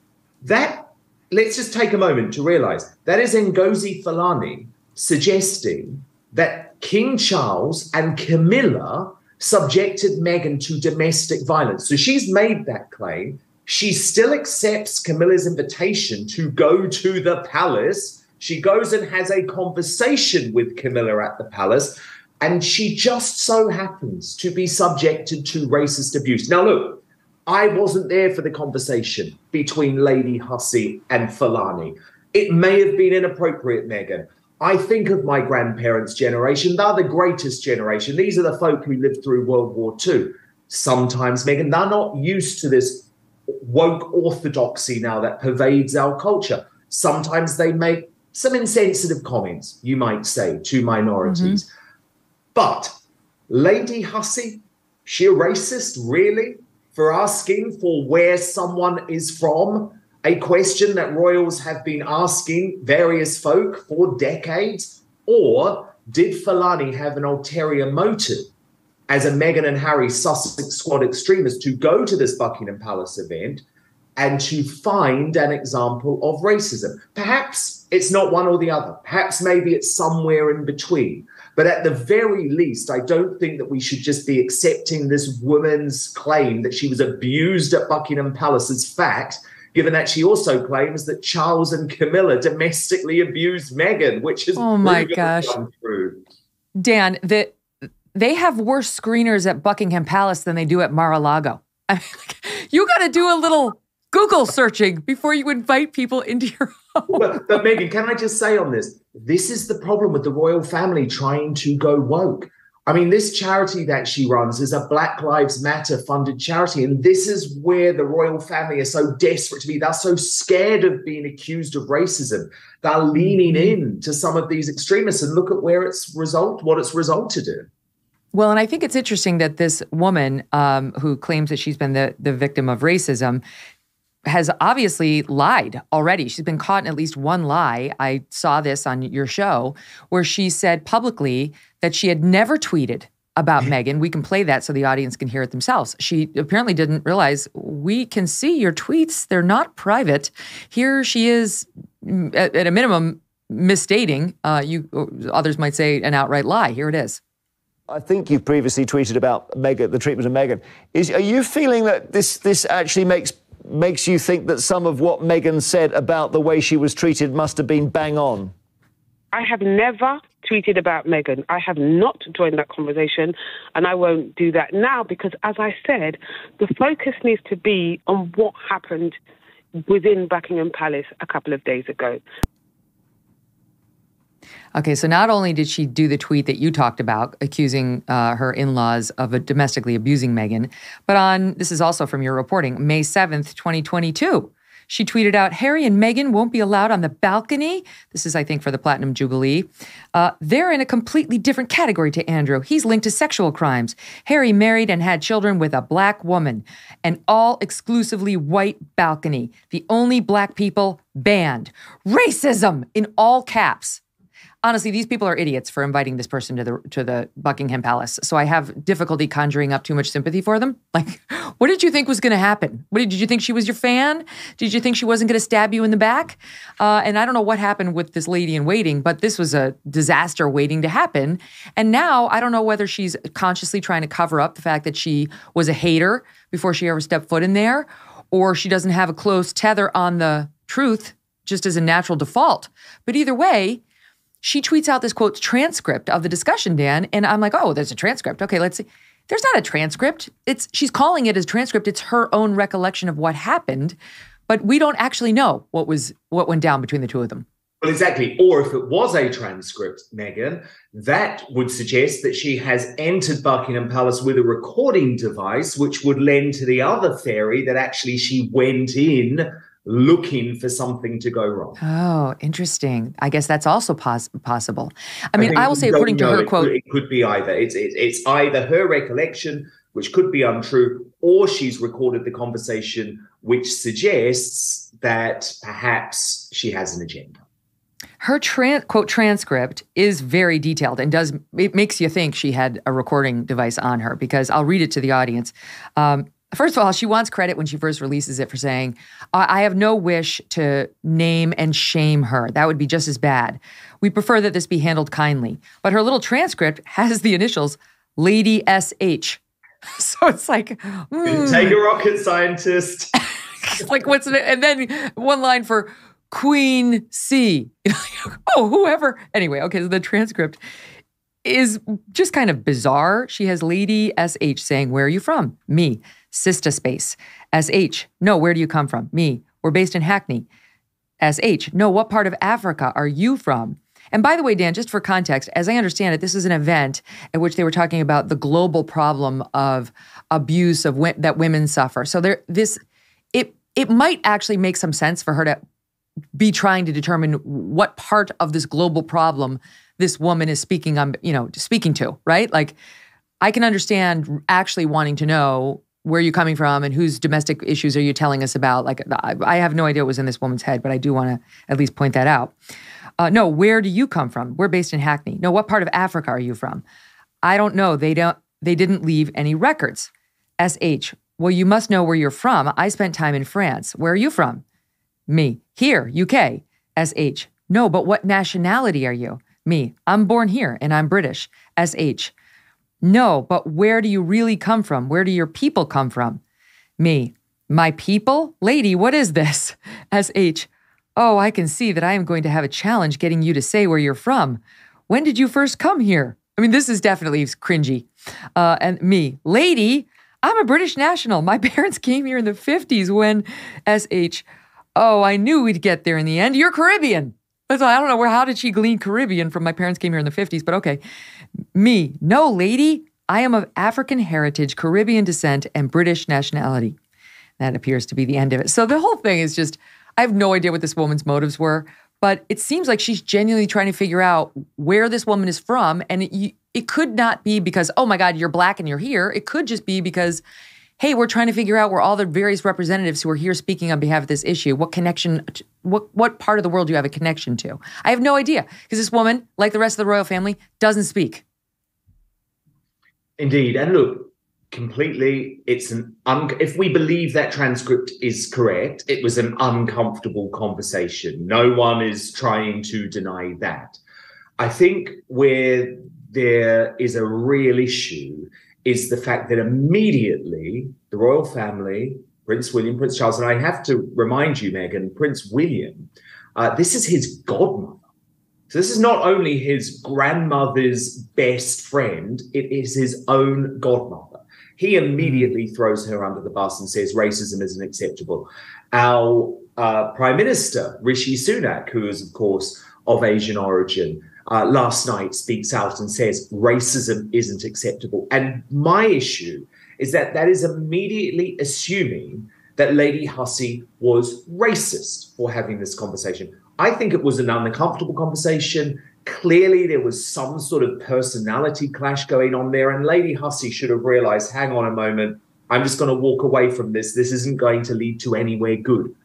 let's just take a moment to realize that is Ngozi Fulani suggesting that King Charles and Camilla subjected Meghan to domestic violence. So she's made that claim. She still accepts Camilla's invitation to go to the palace. She goes and has a conversation with Camilla at the palace, and she just so happens to be subjected to racist abuse. Now, look, I wasn't there for the conversation between Lady Hussey and Fulani. It may have been inappropriate, Megyn. I think of my grandparents' generation. They're the greatest generation. These are the folk who lived through World War II. Sometimes, Megyn, they're not used to this woke orthodoxy now that pervades our culture. Sometimes they make some insensitive comments, you might say, to minorities. Mm-hmm. But Lady Hussey, she a racist, really, for asking for where someone is from? A question that royals have been asking various folk for decades? Or did Fulani have an ulterior motive as a Meghan and Harry Sussex Squad extremist to go to this Buckingham Palace event and to find an example of racism? Perhaps it's not one or the other. Perhaps maybe it's somewhere in between. But at the very least, I don't think that we should just be accepting this woman's claim that she was abused at Buckingham Palace as fact, given that she also claims that Charles and Camilla domestically abused Meghan, which is oh my gosh, true. Dan, they have worse screeners at Buckingham Palace than they do at Mar-a-Lago. I mean, you got to do a little Google searching before you invite people into your home. But Megyn, can I just say on this? This is the problem with the royal family trying to go woke. I mean, this charity that she runs is a Black Lives Matter funded charity. And this is where the royal family is so desperate to be. They're so scared of being accused of racism. They're leaning in to some of these extremists, and look at what it's resulted in. Well, and I think it's interesting that this woman who claims that she's been the victim of racism has obviously lied already. She's been caught in at least one lie. I saw this on your show where she said publicly that she had never tweeted about Megyn. We can play that so the audience can hear it themselves. She apparently didn't realize, we can see your tweets. They're not private. Here she is, at a minimum, misstating, others might say an outright lie. Here it is. I think you've previously tweeted about Megyn, the treatment of Megyn. Are you feeling that this actually makes you think that some of what Megyn said about the way she was treated must have been bang on? I have never tweeted about Megyn. I have not joined that conversation, and I won't do that now because, as I said, the focus needs to be on what happened within Buckingham Palace a couple of days ago. Okay, so not only did she do the tweet that you talked about, accusing her in-laws of domestically abusing Megyn, but this is also from your reporting, May 7th, 2022, she tweeted out, Harry and Meghan won't be allowed on the balcony. This is, I think, for the Platinum Jubilee. They're in a completely different category to Andrew. He's linked to sexual crimes. Harry married and had children with a black woman. An all exclusively white balcony. The only black people banned. Racism in all caps. Honestly, these people are idiots for inviting this person to the Buckingham Palace. So I have difficulty conjuring up too much sympathy for them. Like, what did you think was going to happen? Did you think she was your fan? Did you think she wasn't going to stab you in the back? And I don't know what happened with this lady in waiting, but this was a disaster waiting to happen. And now I don't know whether she's consciously trying to cover up the fact that she was a hater before she ever stepped foot in there, or she doesn't have a close tether on the truth just as a natural default. But either way, she tweets out this, quote, transcript of the discussion, Dan, and I'm like, oh, there's a transcript. Okay, let's see. There's not a transcript. She's calling it as transcript. It's her own recollection of what happened, but we don't actually know what went down between the two of them. Well, exactly. Or if it was a transcript, Megyn, that would suggest that she has entered Buckingham Palace with a recording device, which would lend to the other theory that actually she went in looking for something to go wrong. Oh, interesting. I guess that's also possible. I mean, I will say, according to her quote, it could be either. It's either her recollection, which could be untrue, or she's recorded the conversation, which suggests that perhaps she has an agenda. Her quote transcript is very detailed and it makes you think she had a recording device on her, because I'll read it to the audience. First of all, she wants credit when she first releases it for saying, I have no wish to name and shame her. That would be just as bad. We prefer that this be handled kindly. But her little transcript has the initials Lady S.H. So it's like, take a rocket scientist. Like, and then one line for Queen C. Oh, whoever. Anyway, okay, so the transcript is just kind of bizarre. She has Lady S.H. saying, where are you from? Me. Sista space. S.H. No, where do you come from? Me. We're based in Hackney. S.H. No, what part of Africa are you from? And by the way, Dan, just for context, as I understand it, this is an event at which they were talking about the global problem of abuse that women suffer. So it might actually make some sense for her to be trying to determine what part of this global problem this woman is speaking to, right? Like, I can understand actually wanting to know where you're coming from and whose domestic issues are you telling us about. Like, I have no idea what was in this woman's head, but I do want to at least point that out. No, where do you come from? We're based in Hackney. No, what part of Africa are you from? I don't know. They didn't leave any records. S.H. Well, you must know where you're from. I spent time in France. Where are you from? Me. Here, UK. S.H. No, but what nationality are you? Me. I'm born here and I'm British. S.H. No, but where do you really come from? Where do your people come from? Me. My people? Lady, what is this? S.H. Oh, I can see that I am going to have a challenge getting you to say where you're from. When did you first come here? I mean, this is definitely cringy. And me. Lady, I'm a British national. My parents came here in the 50s when S.H. Oh, I knew we'd get there in the end. You're Caribbean. I don't know how did she glean Caribbean from my parents came here in the 50s, but okay. Me. No, lady. I am of African heritage, Caribbean descent, and British nationality. That appears to be the end of it. So the whole thing is just, I have no idea what this woman's motives were, but it seems like she's genuinely trying to figure out where this woman is from. And it could not be because, oh my God, you're black and you're here. It could just be because, hey, we're trying to figure out where all the various representatives who are here speaking on behalf of this issue, what connection, what part of the world do you have a connection to? I have no idea, because this woman, like the rest of the royal family, doesn't speak. Indeed. And look, completely, it's if we believe that transcript is correct, it was an uncomfortable conversation. No one is trying to deny that. I think where there is a real issue is the fact that immediately the royal family, Prince William, Prince Charles, and I have to remind you, Megyn, Prince William, this is his godmother. So this is not only his grandmother's best friend, it is his own godmother. He immediately throws her under the bus and says racism isn't acceptable. Our Prime Minister, Rishi Sunak, who is, of course, of Asian origin, last night speaks out and says racism isn't acceptable. And my issue is that that is immediately assuming that Lady Hussey was racist for having this conversation. I think it was an uncomfortable conversation. Clearly, there was some sort of personality clash going on there. And Lady Hussey should have realized, hang on a moment, I'm just going to walk away from this. This isn't going to lead to anywhere good.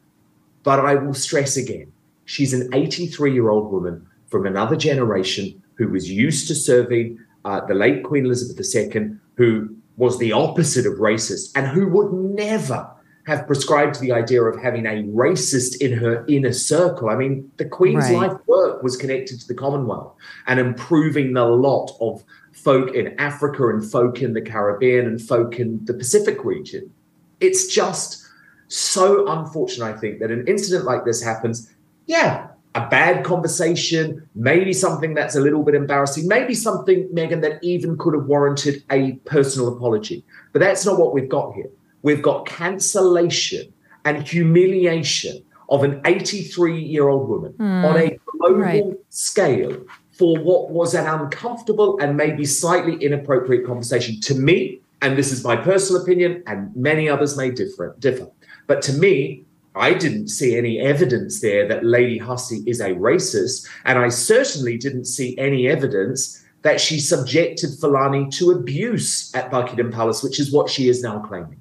But I will stress again, she's an 83-year-old woman from another generation who was used to serving the late Queen Elizabeth II, who was the opposite of racist and who would never have prescribed the idea of having a racist in her inner circle. I mean, the Queen's life work was connected to the Commonwealth and improving the lot of folk in Africa and folk in the Caribbean and folk in the Pacific region. It's just so unfortunate, I think, that an incident like this happens. Yeah, a bad conversation, maybe something that's a little bit embarrassing, maybe something, Megyn, that even could have warranted a personal apology. But that's not what we've got here. We've got cancellation and humiliation of an 83-year-old woman on a global scale for what was an uncomfortable and maybe slightly inappropriate conversation. To me, and this is my personal opinion, and many others may differ, but to me, I didn't see any evidence there that Lady Hussey is a racist, and I certainly didn't see any evidence that she subjected Fulani to abuse at Buckingham Palace, which is what she is now claiming.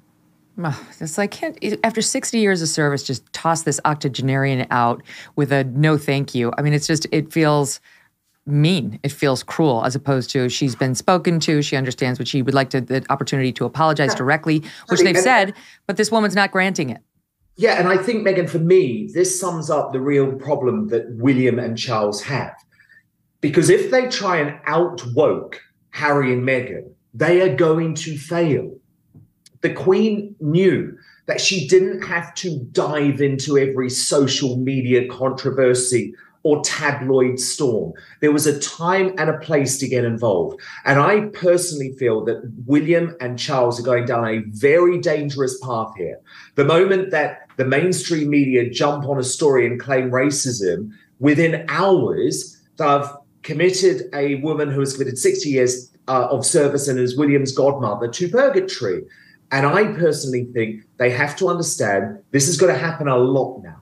It's like, after 60 years of service, just toss this octogenarian out with a no thank you. I mean, it's just, it feels mean. It feels cruel, as opposed to she's been spoken to. She understands what she would like the opportunity to apologize directly, which they've said, but this woman's not granting it. Yeah, and I think, Megyn, for me, this sums up the real problem that William and Charles have. Because if they try and out-woke Harry and Meghan, they are going to fail. The Queen knew that she didn't have to dive into every social media controversy or tabloid storm. There was a time and a place to get involved. And I personally feel that William and Charles are going down a very dangerous path here. The moment that the mainstream media jump on a story and claim racism, within hours, they've committed a woman who has committed 60 years of service and is William's godmother to purgatory. And I personally think they have to understand this is going to happen a lot now.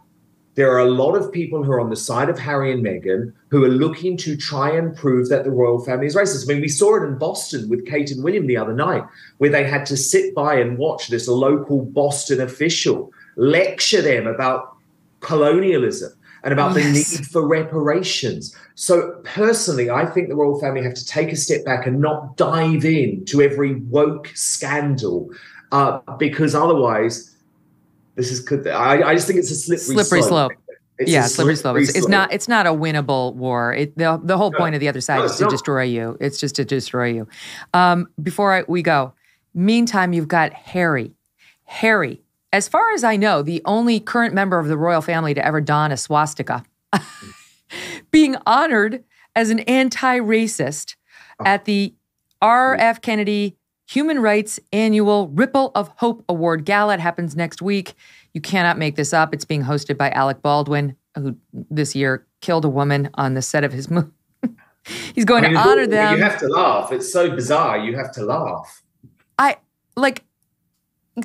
There are a lot of people who are on the side of Harry and Meghan who are looking to try and prove that the royal family is racist. I mean, we saw it in Boston with Kate and William the other night, where they had to sit by and watch this local Boston official lecture them about colonialism and about the need for reparations. So personally, I think the royal family have to take a step back and not dive in to every woke scandal, because otherwose, I just think it's a slippery slope. Slippery slope. It's not a winnable war. The whole point of the other side is to destroy you. It's just to destroy you. Before we go, meantime, you've got Harry. Harry, as far as I know, the only current member of the royal family to ever don a swastika, being honored as an anti-racist at the R.F. Kennedy Human Rights Annual Ripple of Hope Award Gala. It happens next week. You cannot make this up. It's being hosted by Alec Baldwin, who this year killed a woman on the set of his movie. He's going to honor them. You have to laugh. It's so bizarre. You have to laugh.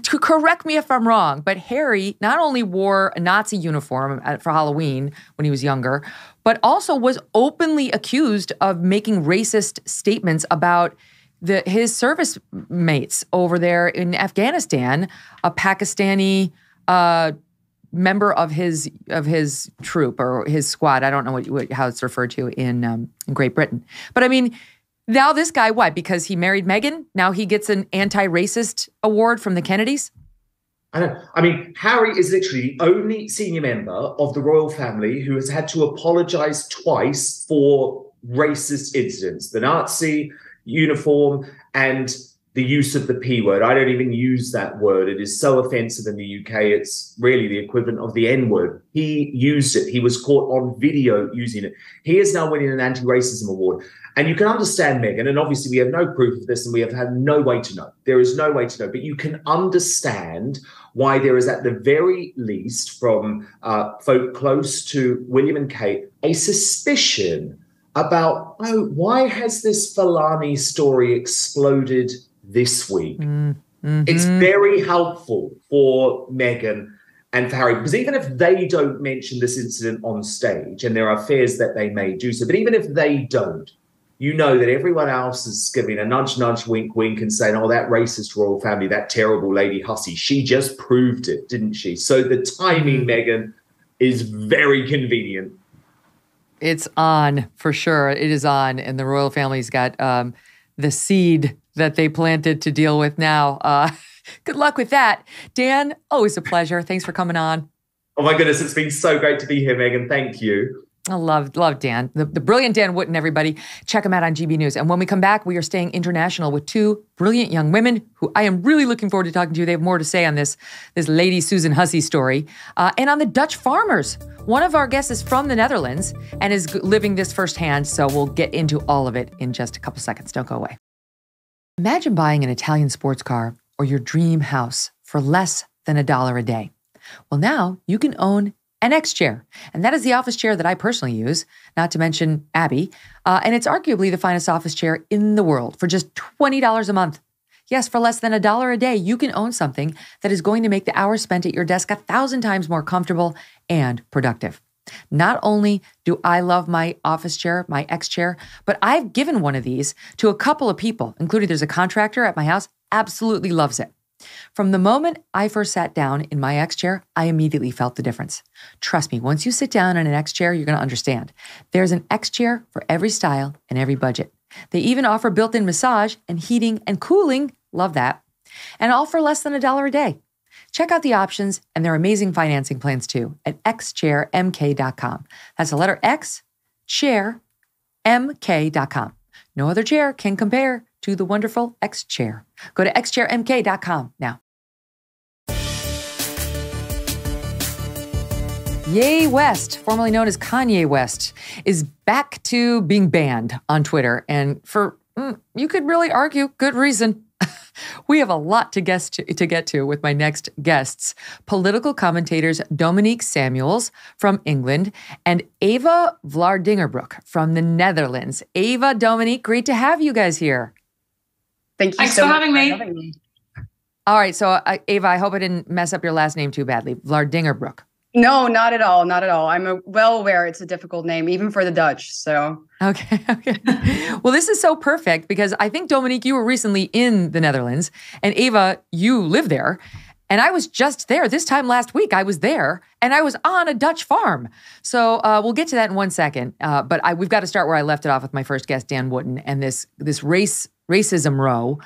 To correct me if I'm wrong, but Harry not only wore a Nazi uniform for Halloween when he was younger, but also was openly accused of making racist statements about his service mates over there in Afghanistan, a Pakistani member of his troop or his squad. I don't know how it's referred to in Great Britain. But I mean, Now this guy, what? Because he married Meghan? Now he gets an anti-racist award from the Kennedys? I know. I mean, Harry is literally the only senior member of the royal family who has had to apologize twice for racist incidents. The Nazi uniform and the use of the P word. I don't even use that word. It is so offensive in the UK. It's really the equivalent of the N word. He used it. He was caught on video using it. He is now winning an anti-racism award. And you can understand Meghan, and obviously we have no proof of this and we have had no way to know. There is no way to know, but you can understand why there is at the very least from folk close to William and Kate, a suspicion about, oh, why has this Fulani story exploded this week? Mm-hmm. It's very helpful for Meghan and for Harry, because even if they don't mention this incident on stage, and there are fears that they may do so, but even if they don't, you know that everyone else is giving a nudge, nudge, wink, wink, and saying, oh, that racist royal family, that terrible Lady Hussey, she just proved it, didn't she? So the timing, Meghan, is very convenient. It's on, for sure. It is on. And the royal family's got the seed that they planted to deal with now. Good luck with that. Dan, always a pleasure. Thanks for coming on. Oh, my goodness. It's been so great to be here, Megyn. Thank you. I love Dan. The brilliant Dan Wootton, everybody. Check him out on GB News. And when we come back, we are staying international with two brilliant young women who I am really looking forward to talking to. They have more to say on this Lady Susan Hussey story. And on the Dutch farmers. One of our guests is from the Netherlands and is living this firsthand. So we'll get into all of it in just a couple seconds. Don't go away. Imagine buying an Italian sports car or your dream house for less than $1 a day. Well, now you can own an X chair. And that is the office chair that I personally use, not to mention Abby. And it's arguably the finest office chair in the world for just $20 a month. Yes, for less than $1 a day, you can own something that is going to make the hours spent at your desk 1,000 times more comfortable and productive. Not only do I love my office chair, my X chair, but I've given one of these to a couple of people, including there's a contractor at my house, absolutely loves it. From the moment I first sat down in my X chair, I immediately felt the difference. Trust me, once you sit down in an X chair, you're going to understand. There's an X chair for every style and every budget. They even offer built-in massage and heating and cooling. Love that. And all for less than $1 a day. Check out the options and their amazing financing plans too at xchairmk.com. That's the letter X, chair, mk.com. No other chair can compare to the wonderful X chair. Go to xchairmk.com now. Ye West, formerly known as Kanye West, is back to being banned on Twitter. And for, you could really argue, good reason. We have a lot to get to with my next guests. Political commentators Dominique Samuels from England and Eva Vlaardingerbroek from the Netherlands. Eva, Dominique, great to have you guys here. Thank you Thanks so for much having for me. All right, so Eva, I hope I didn't mess up your last name too badly. Vlaardingerbroek. No, not at all. Not at all. I'm well aware it's a difficult name, even for the Dutch. So Okay. Well, this is so perfect because I think, Dominique, you were recently in the Netherlands, and Eva, you live there. And I was just there this time last week. I was there, and I was on a Dutch farm. So we'll get to that in one second. But we've got to start where I left it off with my first guest, Dan Wootton, and this racism row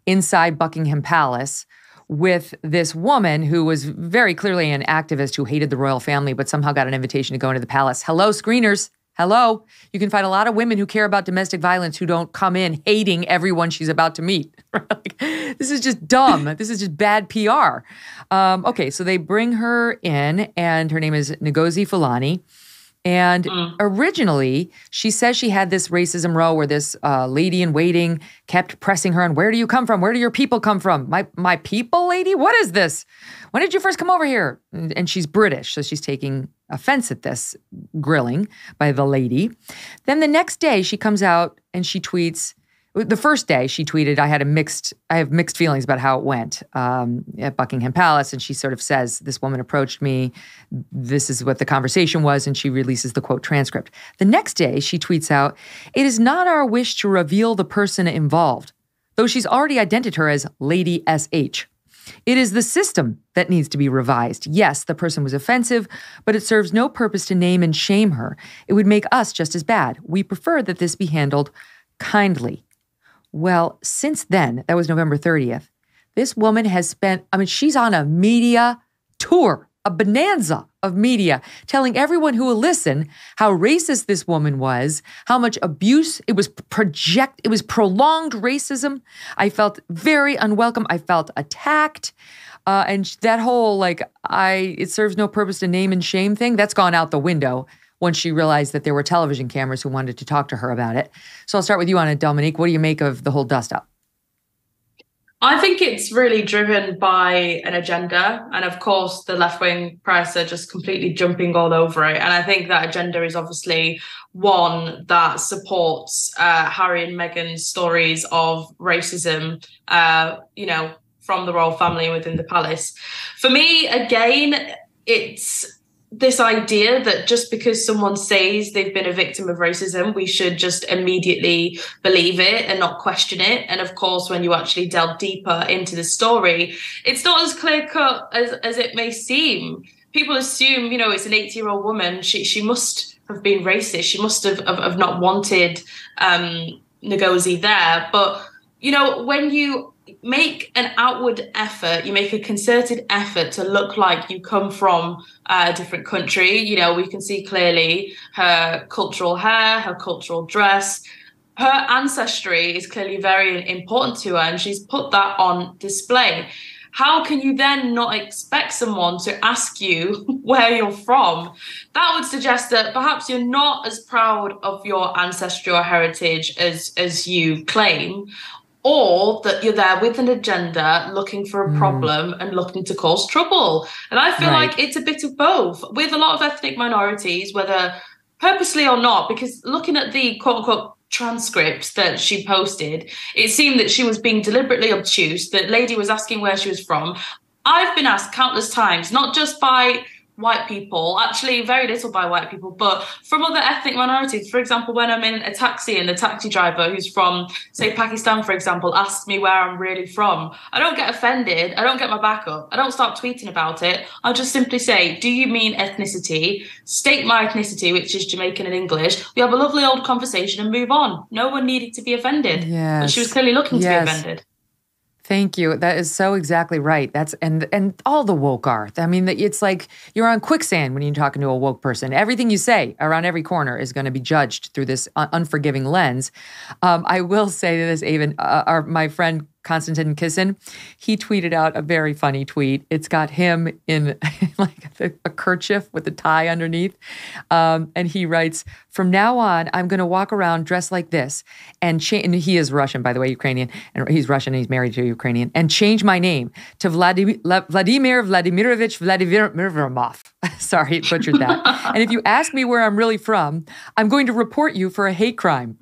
inside Buckingham Palace with this woman who was very clearly an activist who hated the royal family, but somehow got an invitation to go into the palace. Hello, screeners. Hello. You can find a lot of women who care about domestic violence who don't come in hating everyone she's about to meet. This is just dumb. This is just bad PR. Okay, so they bring her in, and her name is Ngozi Fulani. And originally, she says she had this racism row where this lady in waiting kept pressing her on, where do you come from? Where do your people come from? My people, lady? What is this? When did you first come over here? And she's British, so she's taking offense at this grilling by the lady. Then the next day, she comes out and she tweets. The first day she tweeted, I have mixed feelings about how it went at Buckingham Palace. And she sort of says, this woman approached me. This is what the conversation was. And she releases the quote transcript. The next day she tweets out, it is not our wish to reveal the person involved, though she's already identified her as Lady SH. It is the system that needs to be revised. Yes, the person was offensive, but it serves no purpose to name and shame her. It would make us just as bad. We prefer that this be handled kindly. Well, since then, that was November 30th, this woman has spent, she's on a media tour, a bonanza of media, telling everyone who will listen how racist this woman was, how much abuse, it was prolonged racism. I felt very unwelcome. I felt attacked. And that whole, it serves no purpose to name and shame thing, that's gone out the window once she realized that there were television cameras who wanted to talk to her about it. So I'll start with you on it, Dominique. What do you make of the whole dust-up? I think it's really driven by an agenda. And of course, the left-wing press are just completely jumping all over it. And I think that agenda is obviously one that supports Harry and Meghan's stories of racism, from the royal family within the palace. For me, again, it's this idea that just because someone says they've been a victim of racism, we should just immediately believe it and not question it. And of course, when you actually delve deeper into the story, it's not as clear-cut as it may seem. People assume, it's an 80-year-old woman. She must have been racist. She must have not wanted Ngozi there. But, when you make an outward effort, you make a concerted effort to look like you come from a different country. We can see clearly her cultural hair, her cultural dress. Her ancestry is clearly very important to her, and she's put that on display. How can you then not expect someone to ask you where you're from? That would suggest that perhaps you're not as proud of your ancestry or heritage as you claim, or that you're there with an agenda, looking for a problem and looking to cause trouble. And I feel like it's a bit of both. With a lot of ethnic minorities, whether purposely or not, because looking at the quote-unquote transcripts that she posted, it seemed that she was being deliberately obtuse. The lady was asking where she was from. I've been asked countless times, not just by white people, actually very little by white people, but from other ethnic minorities. For example, when I'm in a taxi and the taxi driver who's from, say, Pakistan, for example, asks me where I'm really from, I don't get offended. I don't get my back up. I don't start tweeting about it. I'll just simply say, do you mean ethnicity? State my ethnicity, which is Jamaican and English. We have a lovely old conversation and move on. No one needed to be offended. Yes. But she was clearly looking to be offended. Thank you. That is so exactly right. That's and all the woke are. It's like you're on quicksand when you're talking to a woke person. Everything you say around every corner is going to be judged through this unforgiving lens. I will say this, even my friend Konstantin Kisin, he tweeted out a very funny tweet. It's got him in a kerchief with a tie underneath. And he writes, "From now on, I'm going to walk around dressed like this and he is Russian, by the way, Ukrainian. And he's Russian and he's married to a Ukrainian. And change my name to Vladimir Vladimirovich Vladimirovich." Sorry, butchered that. "And if you ask me where I'm really from, I'm going to report you for a hate crime."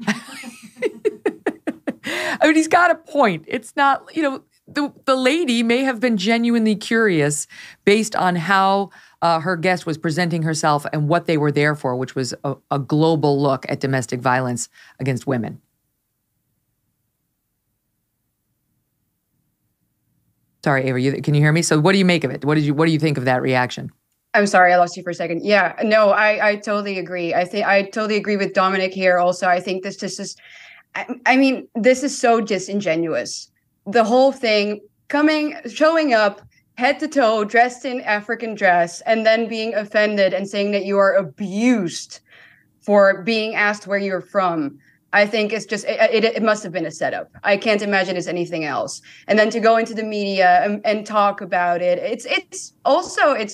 He's got a point. It's not, the lady may have been genuinely curious based on how her guest was presenting herself and what they were there for, which was a global look at domestic violence against women. Sorry, Ava, can you hear me? So what do you make of it? What do you think of that reaction? I'm sorry, I lost you for a second. Yeah, no, I totally agree. I totally agree with Dominic here also. I think this is this is so disingenuous. The whole thing showing up head to toe, dressed in African dress, and then being offended and saying that you are abused for being asked where you're from. I think it's just, it must have been a setup. I can't imagine it's anything else. And then to go into the media and talk about it, it's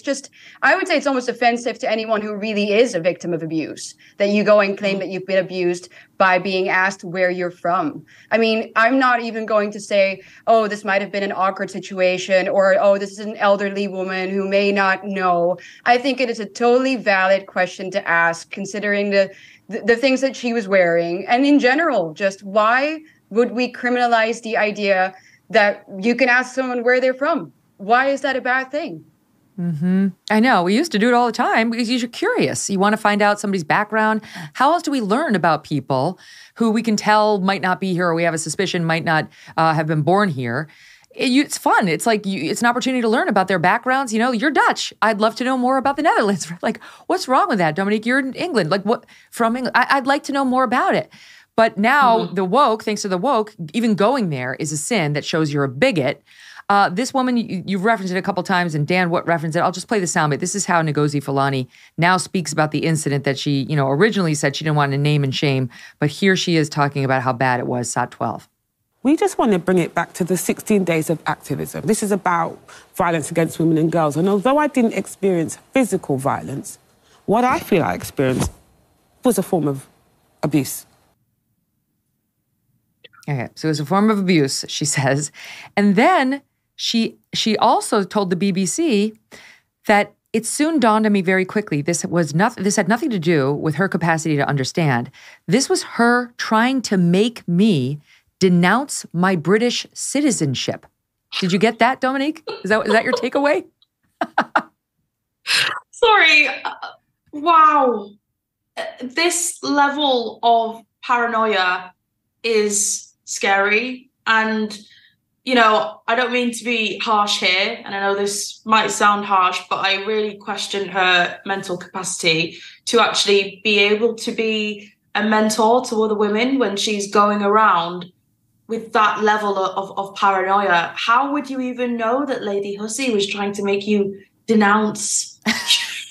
just, I would say it's almost offensive to anyone who really is a victim of abuse, that you go and claim that you've been abused by being asked where you're from. I'm not even going to say, oh, this might have been an awkward situation, or, oh, this is an elderly woman who may not know. I think it is a totally valid question to ask, considering the things that she was wearing. And in general, just why would we criminalize the idea that you can ask someone where they're from? Why is that a bad thing? Mm-hmm. I know. We used to do it all the time because you're curious. You want to find out somebody's background. How else do we learn about people who we can tell might not be here, or we have a suspicion might not have been born here? It's fun. It's like it's an opportunity to learn about their backgrounds. You're Dutch. I'd love to know more about the Netherlands. Like, what's wrong with that, Dominique? You're in England. Like, what from England? I'd like to know more about it. But now the woke, thanks to the woke, even going there is a sin that shows you're a bigot. This woman, you've referenced it a couple times, and Dan Wootton referenced it. I'll just play the soundbite. This is how Ngozi Fulani now speaks about the incident that she, originally said she didn't want to name and shame, but here she is talking about how bad it was, SOT 12. We just want to bring it back to the 16 days of activism. This is about violence against women and girls. And although I didn't experience physical violence, what I feel I experienced was a form of abuse. Okay, so it was a form of abuse, she says. And then she also told the BBC that it soon dawned on me very quickly. This had nothing to do with her capacity to understand. This was her trying to make me denounce my British citizenship. Did you get that, Dominique? Is that your takeaway? Sorry. Wow. This level of paranoia is scary. And, I don't mean to be harsh here, and I know this might sound harsh, but I really question her mental capacity to actually be able to be a mentor to other women when she's going around with that level of paranoia. How would you even know that Lady Hussey was trying to make you denounce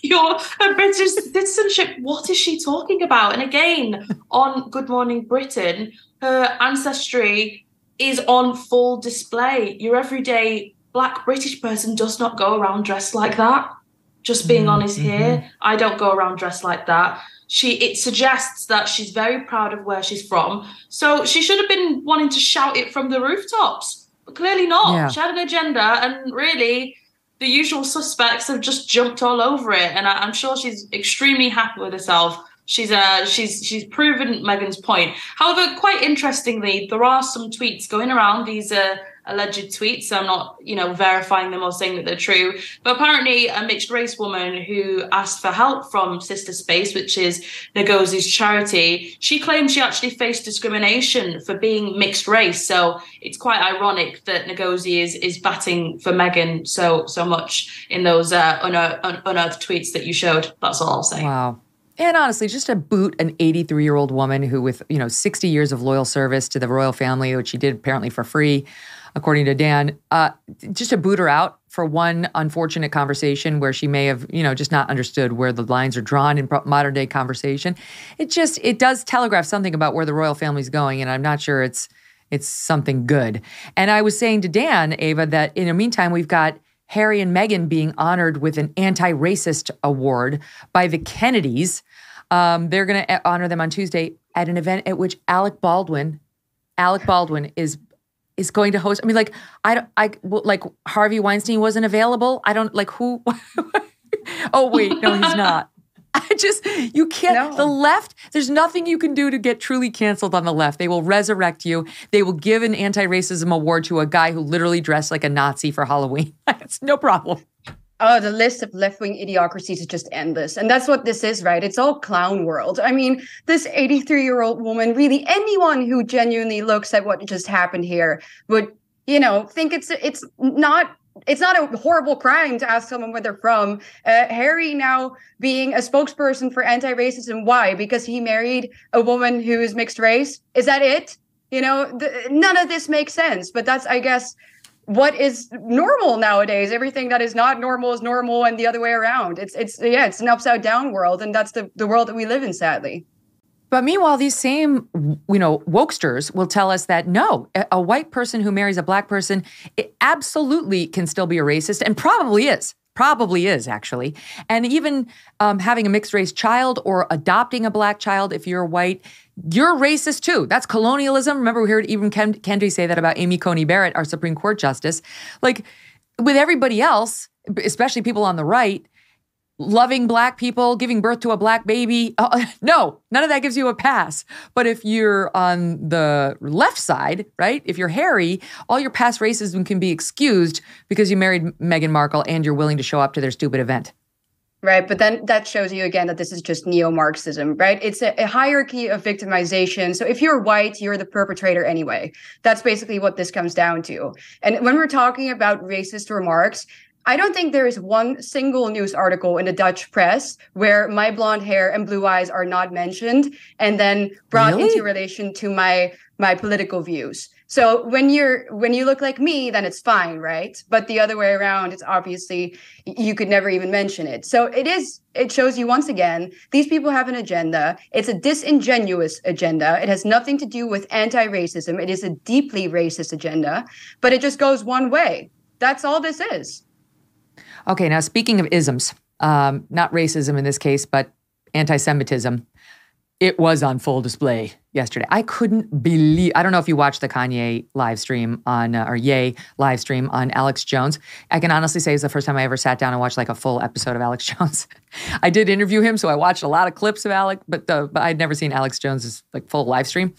your British citizenship? What is she talking about? And again, on Good Morning Britain, her ancestry is on full display. Your everyday Black British person does not go around dressed like that. Just being honest here, I don't go around dressed like that. It suggests that she's very proud of where she's from. So she should have been wanting to shout it from the rooftops, but clearly not. Yeah. She had an agenda, and really the usual suspects have just jumped all over it. And I'm sure she's extremely happy with herself. She's proven Meghan's point. However, quite interestingly, there are some tweets going around. These are alleged tweets. So I'm not, verifying them or saying that they're true. But apparently a mixed race woman who asked for help from Sister Space, which is Ngozi's charity, she claimed she actually faced discrimination for being mixed race. So it's quite ironic that Ngozi is batting for Meghan so much in those unearthed tweets that you showed. That's all I'll say. Wow. And honestly, just to boot an 83-year-old woman who with, 60 years of loyal service to the royal family, which she did apparently for free, according to Dan, just to boot her out for one unfortunate conversation where she may have, just not understood where the lines are drawn in modern day conversation. It does telegraph something about where the royal family's going, and I'm not sure it's something good. And I was saying to Dan, Eva, that in the meantime, we've got Harry and Meghan being honored with an anti-racist award by the Kennedys. They're going to honor them on Tuesday at an event at which Alec Baldwin is going to host. I mean, like Harvey Weinstein wasn't available. I don't like who. Oh wait, no, he's not. You can't. No. The left, there's nothing you can do to get truly canceled on the left. They will resurrect you. They will give an anti-racism award to a guy who literally dressed like a Nazi for Halloween. It's no problem. Oh, the list of left-wing idiocracies is just endless. And that's what this is, right? It's all clown world. I mean, this 83-year-old woman, really anyone who genuinely looks at what just happened here would, think it's not a horrible crime to ask someone where they're from. Harry now being a spokesperson for anti-racism. Why? Because he married a woman who is mixed race? Is that it? None of this makes sense. But that's, I guess, what is normal nowadays. Everything that is not normal is normal, and the other way around. It's an upside down world, and that's the world that we live in, sadly. But meanwhile, these same, wokesters will tell us that no, a white person who marries a black person, it absolutely can still be a racist, and probably is actually. And even having a mixed race child or adopting a black child, if you're white, you're racist too. That's colonialism. Remember, we heard even Kendi say that about Amy Coney Barrett, our Supreme Court justice. Like with everybody else, especially people on the right, loving black people, giving birth to a black baby. No, none of that gives you a pass. But if you're on the left side, right, if you're Harry, all your past racism can be excused because you married Meghan Markle and you're willing to show up to their stupid event. Right. But then that shows you again that this is just neo-Marxism, right? It's a hierarchy of victimization. So if you're white, you're the perpetrator anyway. That's basically what this comes down to. And when we're talking about racist remarks, I don't think there is one single news article in the Dutch press where my blonde hair and blue eyes are not mentioned and then brought into relation to my political views. So when you look like me, then it's fine, right? But the other way around, it's obviously you could never even mention it. So it shows you once again, these people have an agenda. It's a disingenuous agenda. It has nothing to do with anti-racism. It is a deeply racist agenda, but it just goes one way. That's all this is. Okay, now speaking of isms, not racism in this case, but anti-Semitism, it was on full display yesterday. I couldn't believe, I don't know if you watched the Kanye live stream on, or Ye live stream on Alex Jones. I can honestly say it's the first time I ever sat down and watched like a full episode of Alex Jones. I did interview him, so I watched a lot of clips of Alex, but I'd never seen Alex Jones's like full live stream.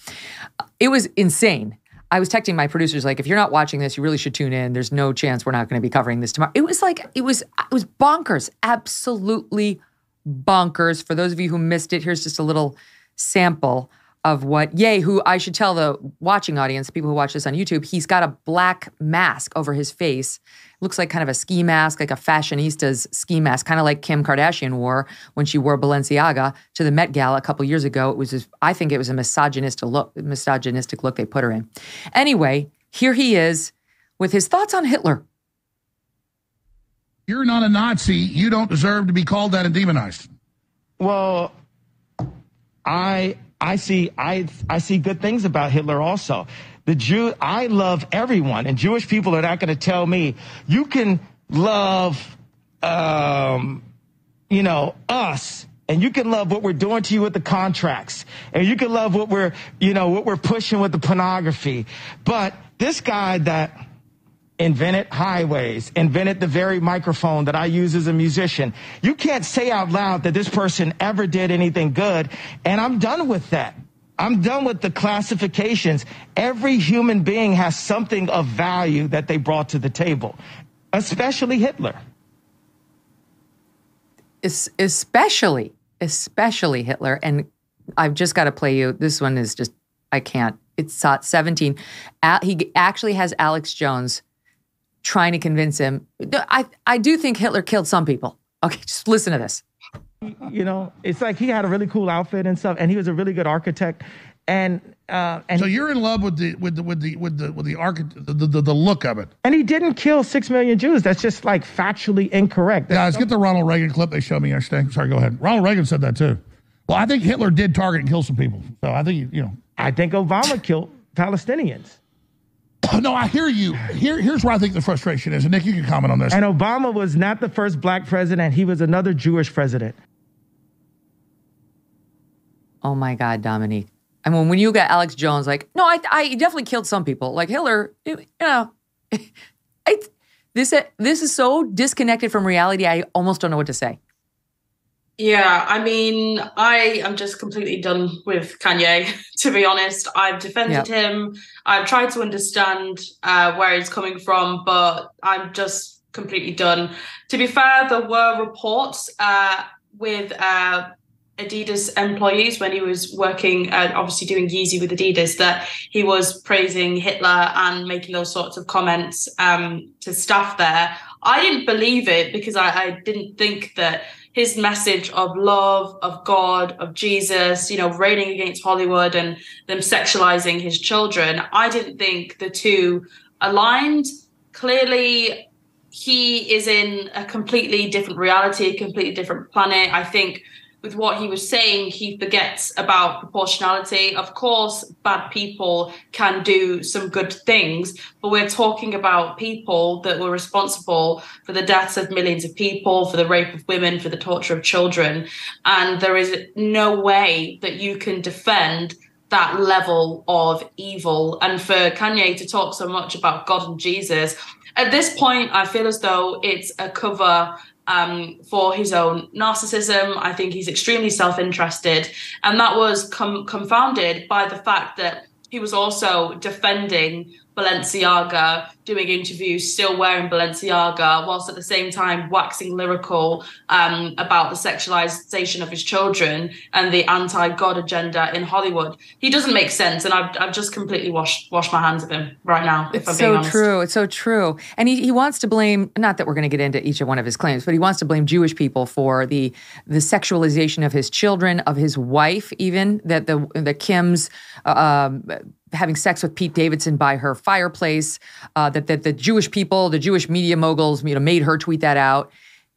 It was insane. I was texting my producers like, if you're not watching this, you really should tune in. There's no chance we're not going to be covering this tomorrow. It was bonkers, absolutely bonkers. For those of you who missed it, here's just a little sample of what Ye, who I should tell the watching audience, people who watch this on YouTube, he's got a black mask over his face. Looks like kind of a ski mask, like a fashionista's ski mask, kind of like Kim Kardashian wore when she wore Balenciaga to the Met Gala a couple years ago. I think it was a misogynistic look they put her in. Anyway, here he is with his thoughts on Hitler. You're not a Nazi. You don't deserve to be called that and demonized. Well, I see good things about Hitler also. I love everyone, and Jewish people are not going to tell me you can love, us, and you can love what we're doing to you with the contracts, and you can love what we're pushing with the pornography. But this guy that invented highways, invented the very microphone that I use as a musician, you can't say out loud that this person ever did anything good, and I'm done with that. I'm done with the classifications. Every human being has something of value that they brought to the table, especially Hitler. Especially Hitler. And I've just got to play you. This one is just, I can't. It's 17. He actually has Alex Jones trying to convince him. I do think Hitler killed some people. Okay, just listen to this. It's like he had a really cool outfit and stuff, and he was a really good architect. And so you're in love with the look of it. And he didn't kill 6 million Jews. That's just like factually incorrect. Guys, get the Ronald Reagan clip they showed me yesterday. Sorry, go ahead. Ronald Reagan said that too. Well, I think Hitler did target and kill some people. So I think I think Obama killed Palestinians. No, I hear you. Here's where I think the frustration is. And Nick, you can comment on this. And Obama was not the first black president. He was another Jewish president. Oh my God, Dominique. I mean, when you got Alex Jones, like, no, I definitely killed some people. Like Hitler, this is so disconnected from reality, I almost don't know what to say. Yeah, I mean, I am just completely done with Kanye, to be honest. I've defended him. I've tried to understand where he's coming from, but I'm just completely done. To be fair, there were reports with Adidas employees when he was working, obviously doing Yeezy with Adidas, that he was praising Hitler and making those sorts of comments to staff there. I didn't believe it because I didn't think that his message of love, of God, of Jesus, railing against Hollywood and them sexualizing his children, I didn't think the two aligned. Clearly, he is in a completely different reality, a completely different planet. I think with what he was saying, he forgets about proportionality. Of course, bad people can do some good things, but we're talking about people that were responsible for the deaths of millions of people, for the rape of women, for the torture of children. And there is no way that you can defend that level of evil. And for Kanye to talk so much about God and Jesus, at this point, I feel as though it's a cover for his own narcissism. I think he's extremely self-interested. And that was confounded by the fact that he was also defending Balenciaga, doing interviews, still wearing Balenciaga, whilst at the same time waxing lyrical about the sexualization of his children and the anti-God agenda in Hollywood. He doesn't make sense, and I've just completely washed my hands of him right now, if I'm being honest. It's so true. It's so true. And he wants to blame, not that we're going to get into each one of his claims, but he wants to blame Jewish people for the sexualization of his children, of his wife even, that the Kim's having sex with Pete Davidson by her fireplace, that the Jewish people, the Jewish media moguls, made her tweet that out.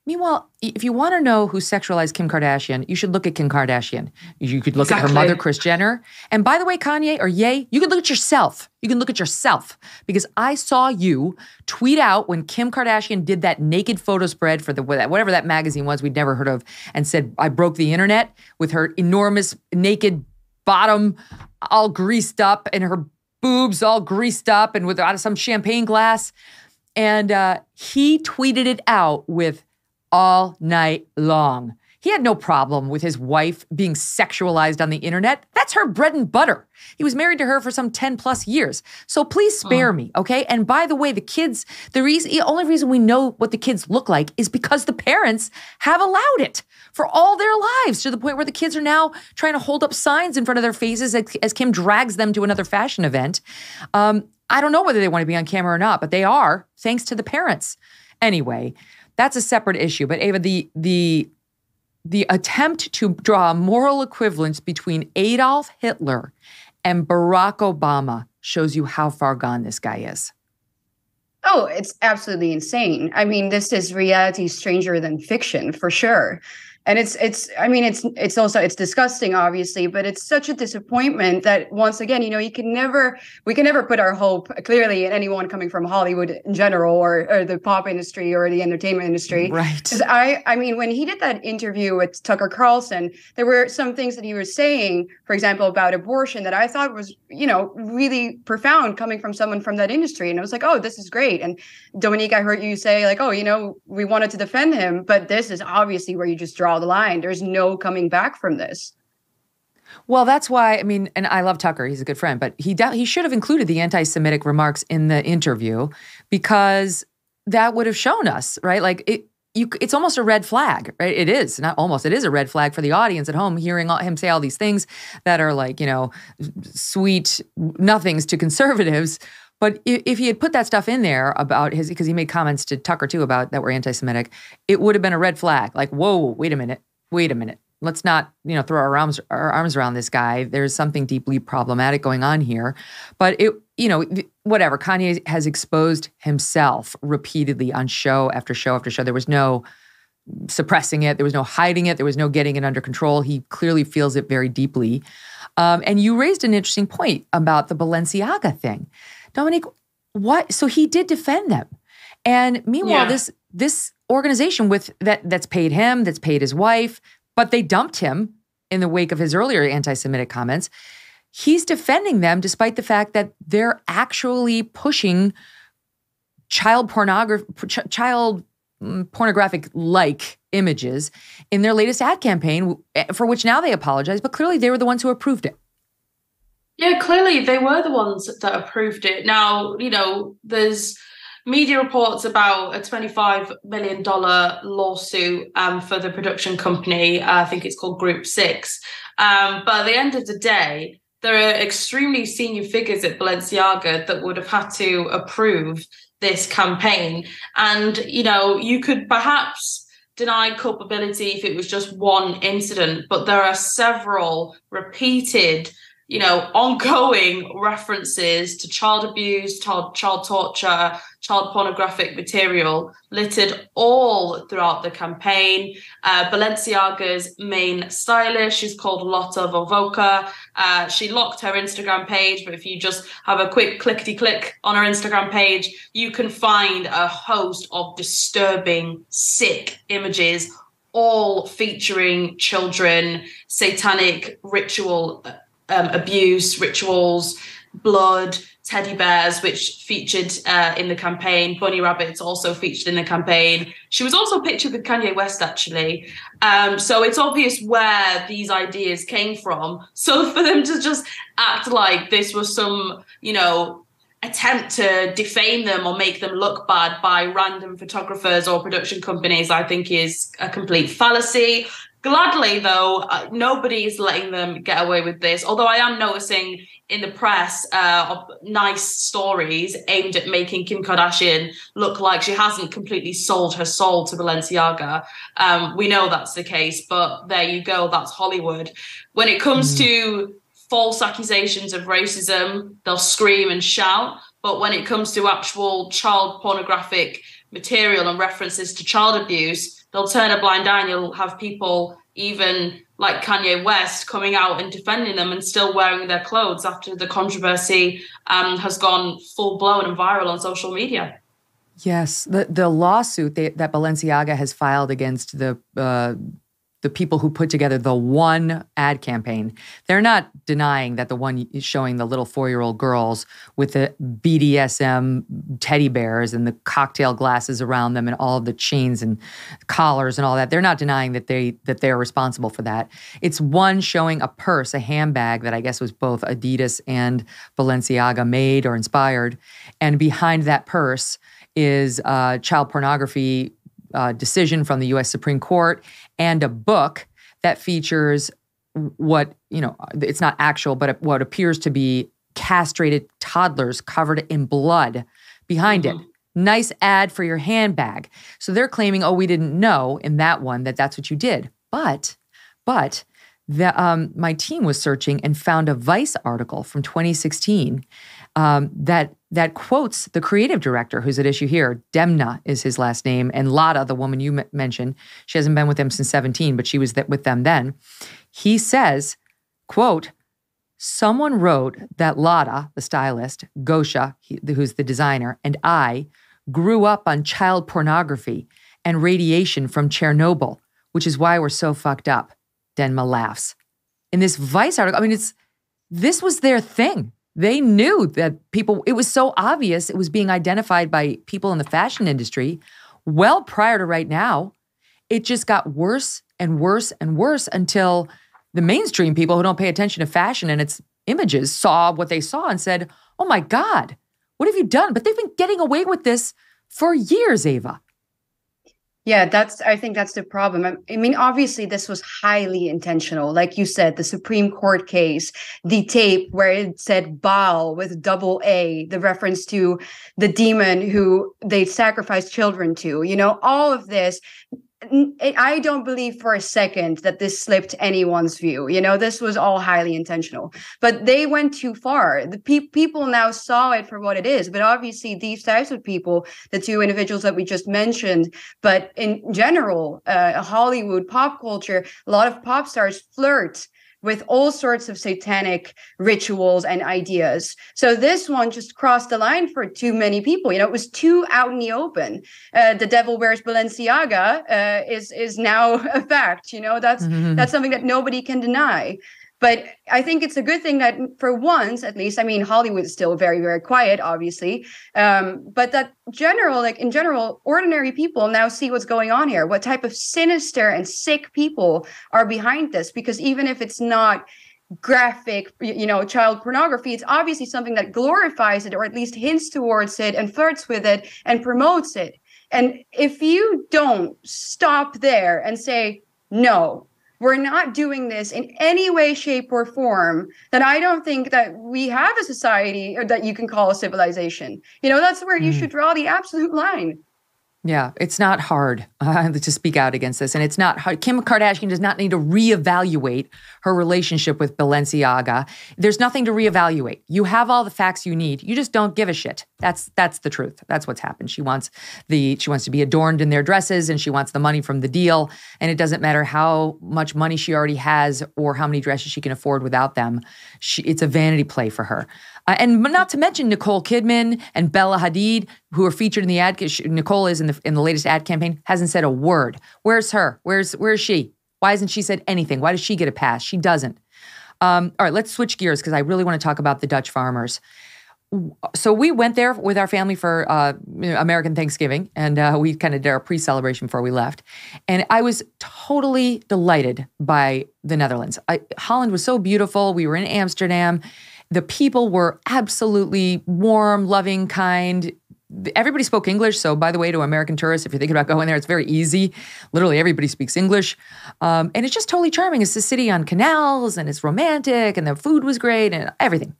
Meanwhile, if you want to know who sexualized Kim Kardashian, you should look at Kim Kardashian. You could look at her mother, Kris Jenner. And by the way, Kanye or Ye, you can look at yourself. You can look at yourself. Because I saw you tweet out when Kim Kardashian did that naked photo spread for whatever that magazine was we'd never heard of, and said, I broke the internet, with her enormous naked bottom all greased up and her boobs all greased up and with out of some champagne glass. And he tweeted it out with all night long. He had no problem with his wife being sexualized on the internet. That's her bread and butter. He was married to her for some 10 plus years. So please spare me, okay? And by the way, the kids, the only reason we know what the kids look like is because the parents have allowed it for all their lives, to the point where the kids are now trying to hold up signs in front of their faces as Kim drags them to another fashion event. I don't know whether they want to be on camera or not, but they are, thanks to the parents. Anyway, that's a separate issue. But Eva, the attempt to draw a moral equivalence between Adolf Hitler and Barack Obama shows you how far gone this guy is. Oh, it's absolutely insane. I mean, this is reality stranger than fiction, for sure. And it's disgusting, obviously, but it's such a disappointment that once again, we can never put our hope clearly in anyone coming from Hollywood in general or the pop industry or the entertainment industry. Right. Because I mean, when he did that interview with Tucker Carlson, there were some things that he was saying, for example, about abortion that I thought was, really profound coming from someone from that industry. And I was like, oh, this is great. And Dominique, I heard you say like, oh, we wanted to defend him, but this is obviously where you just draw the line. There's no coming back from this. Well, that's why, and I love Tucker. He's a good friend, but he should have included the anti-Semitic remarks in the interview, because that would have shown us, right? Like it's almost a red flag, right? It is, not almost, it is a red flag for the audience at home, hearing him say all these things that are like, sweet nothings to conservatives. But if he had put that stuff in there about because he made comments to Tucker too about that were anti-Semitic, it would have been a red flag. Like, whoa, wait a minute. Let's not, throw our arms around this guy. There's something deeply problematic going on here. But whatever. Kanye has exposed himself repeatedly on show after show after show. There was no suppressing it. There was no hiding it. There was no getting it under control. He clearly feels it very deeply. And you raised an interesting point about the Balenciaga thing. Dominique, what? So he did defend them. And meanwhile, this organization that's paid him, that's paid his wife, but they dumped him in the wake of his earlier anti-Semitic comments. He's defending them despite the fact that they're actually pushing child pornographic-like images in their latest ad campaign, for which now they apologize, but clearly they were the ones who approved it. Yeah, clearly they were the ones that approved it. Now, there's media reports about a $25 million lawsuit for the production company. I think it's called Group 6. But at the end of the day, there are extremely senior figures at Balenciaga that would have had to approve this campaign. And, you could perhaps deny culpability if it was just one incident, but there are several repeated ongoing references to child abuse, child torture, child pornographic material littered all throughout the campaign. Balenciaga's main stylist, she's called Lotta Vovoka. She locked her Instagram page, but if you just have a quick clickety-click on her Instagram page, you can find a host of disturbing, sick images, all featuring children, satanic ritual abuse, rituals, blood, teddy bears, which featured in the campaign. Bunny rabbits also featured in the campaign. She was also pictured with Kanye West, actually. So it's obvious where these ideas came from. So for them to just act like this was some, attempt to defame them or make them look bad by random photographers or production companies, I think is a complete fallacy. Gladly, though, nobody is letting them get away with this, although I am noticing in the press of nice stories aimed at making Kim Kardashian look like she hasn't completely sold her soul to Balenciaga. We know that's the case, but there you go, that's Hollywood. When it comes to false accusations of racism, they'll scream and shout, but when it comes to actual child pornographic material and references to child abuse, they'll turn a blind eye, and you'll have people, even like Kanye West, coming out and defending them and still wearing their clothes after the controversy has gone full blown and viral on social media. Yes, the lawsuit that Balenciaga has filed against the people who put together the one ad campaign, they're not denying that the one showing the little 4-year-old girls with the BDSM teddy bears and the cocktail glasses around them and all of the chains and collars and all that, they're not denying that they're responsible for that. It's one showing a purse, a handbag that I guess was both Adidas and Balenciaga made or inspired. And behind that purse is child pornography decision from the U.S. Supreme Court and a book that features what, it's not actual, but what appears to be castrated toddlers covered in blood behind it. Nice ad for your handbag. So they're claiming, we didn't know in that one that that's what you did. But my team was searching and found a Vice article from 2016 that quotes the creative director who's at issue here. Demna is his last name, and Lada, the woman you mentioned, she hasn't been with them since 17, but she was with them then. He says, quote, "Someone wrote that Lada, the stylist, Gosha, who's the designer, and I grew up on child pornography and radiation from Chernobyl, which is why we're so fucked up." Denma laughs. In this Vice article, this was their thing. They knew that it was so obvious it was being identified by people in the fashion industry well prior to right now. It just got worse and worse and worse until the mainstream people who don't pay attention to fashion and its images saw what they saw and said, "Oh my God, what have you done?" But they've been getting away with this for years, Eva. Yeah, I think that's the problem. Obviously, this was highly intentional. Like you said, the Supreme Court case, the tape where it said Baal with double A, the reference to the demon who they sacrificed children to, all of this. I don't believe for a second that this slipped anyone's view. This was all highly intentional. But they went too far. The people now saw it for what it is. But obviously, these types of people, the two individuals that we just mentioned, but in general, Hollywood, pop culture, a lot of pop stars flirt with all sorts of satanic rituals and ideas. So this one just crossed the line for too many people. It was too out in the open. The devil wears Balenciaga is now a fact. That's something that nobody can deny. But I think it's a good thing that for once, at least, Hollywood is still very, very quiet, obviously. But that in general, ordinary people now see what's going on here, what type of sinister and sick people are behind this. Because even if it's not graphic, child pornography, it's obviously something that glorifies it or at least hints towards it and flirts with it and promotes it. And if you don't stop there and say, no, we're not doing this in any way, shape, or form, then I don't think that we have a society that you can call a civilization. That's where you should draw the absolute line. Yeah, it's not hard to speak out against this. And it's not hard. Kim Kardashian does not need to reevaluate her relationship with Balenciaga. There's nothing to reevaluate. You have all the facts you need. You just don't give a shit. That's the truth. That's what's happened. She wants to be adorned in their dresses, and she wants the money from the deal. And it doesn't matter how much money she already has or how many dresses she can afford without them. It's a vanity play for her. And not to mention Nicole Kidman and Bella Hadid, who are featured in the ad. Nicole is in the latest ad campaign, hasn't said a word. Where's her? Where's she? Why hasn't she said anything? Why does she get a pass? She doesn't. All right, let's switch gears because I really want to talk about the Dutch farmers. So we went there with our family for American Thanksgiving, and we kind of did our pre-celebration before we left. And I was totally delighted by the Netherlands. Holland was so beautiful. We were in Amsterdam. The people were absolutely warm, loving, kind. Everybody spoke English. So, by the way, to American tourists, if you're thinking about going there, it's very easy. Literally, everybody speaks English. And it's just totally charming. It's a city on canals, and it's romantic, and the food was great, and everything.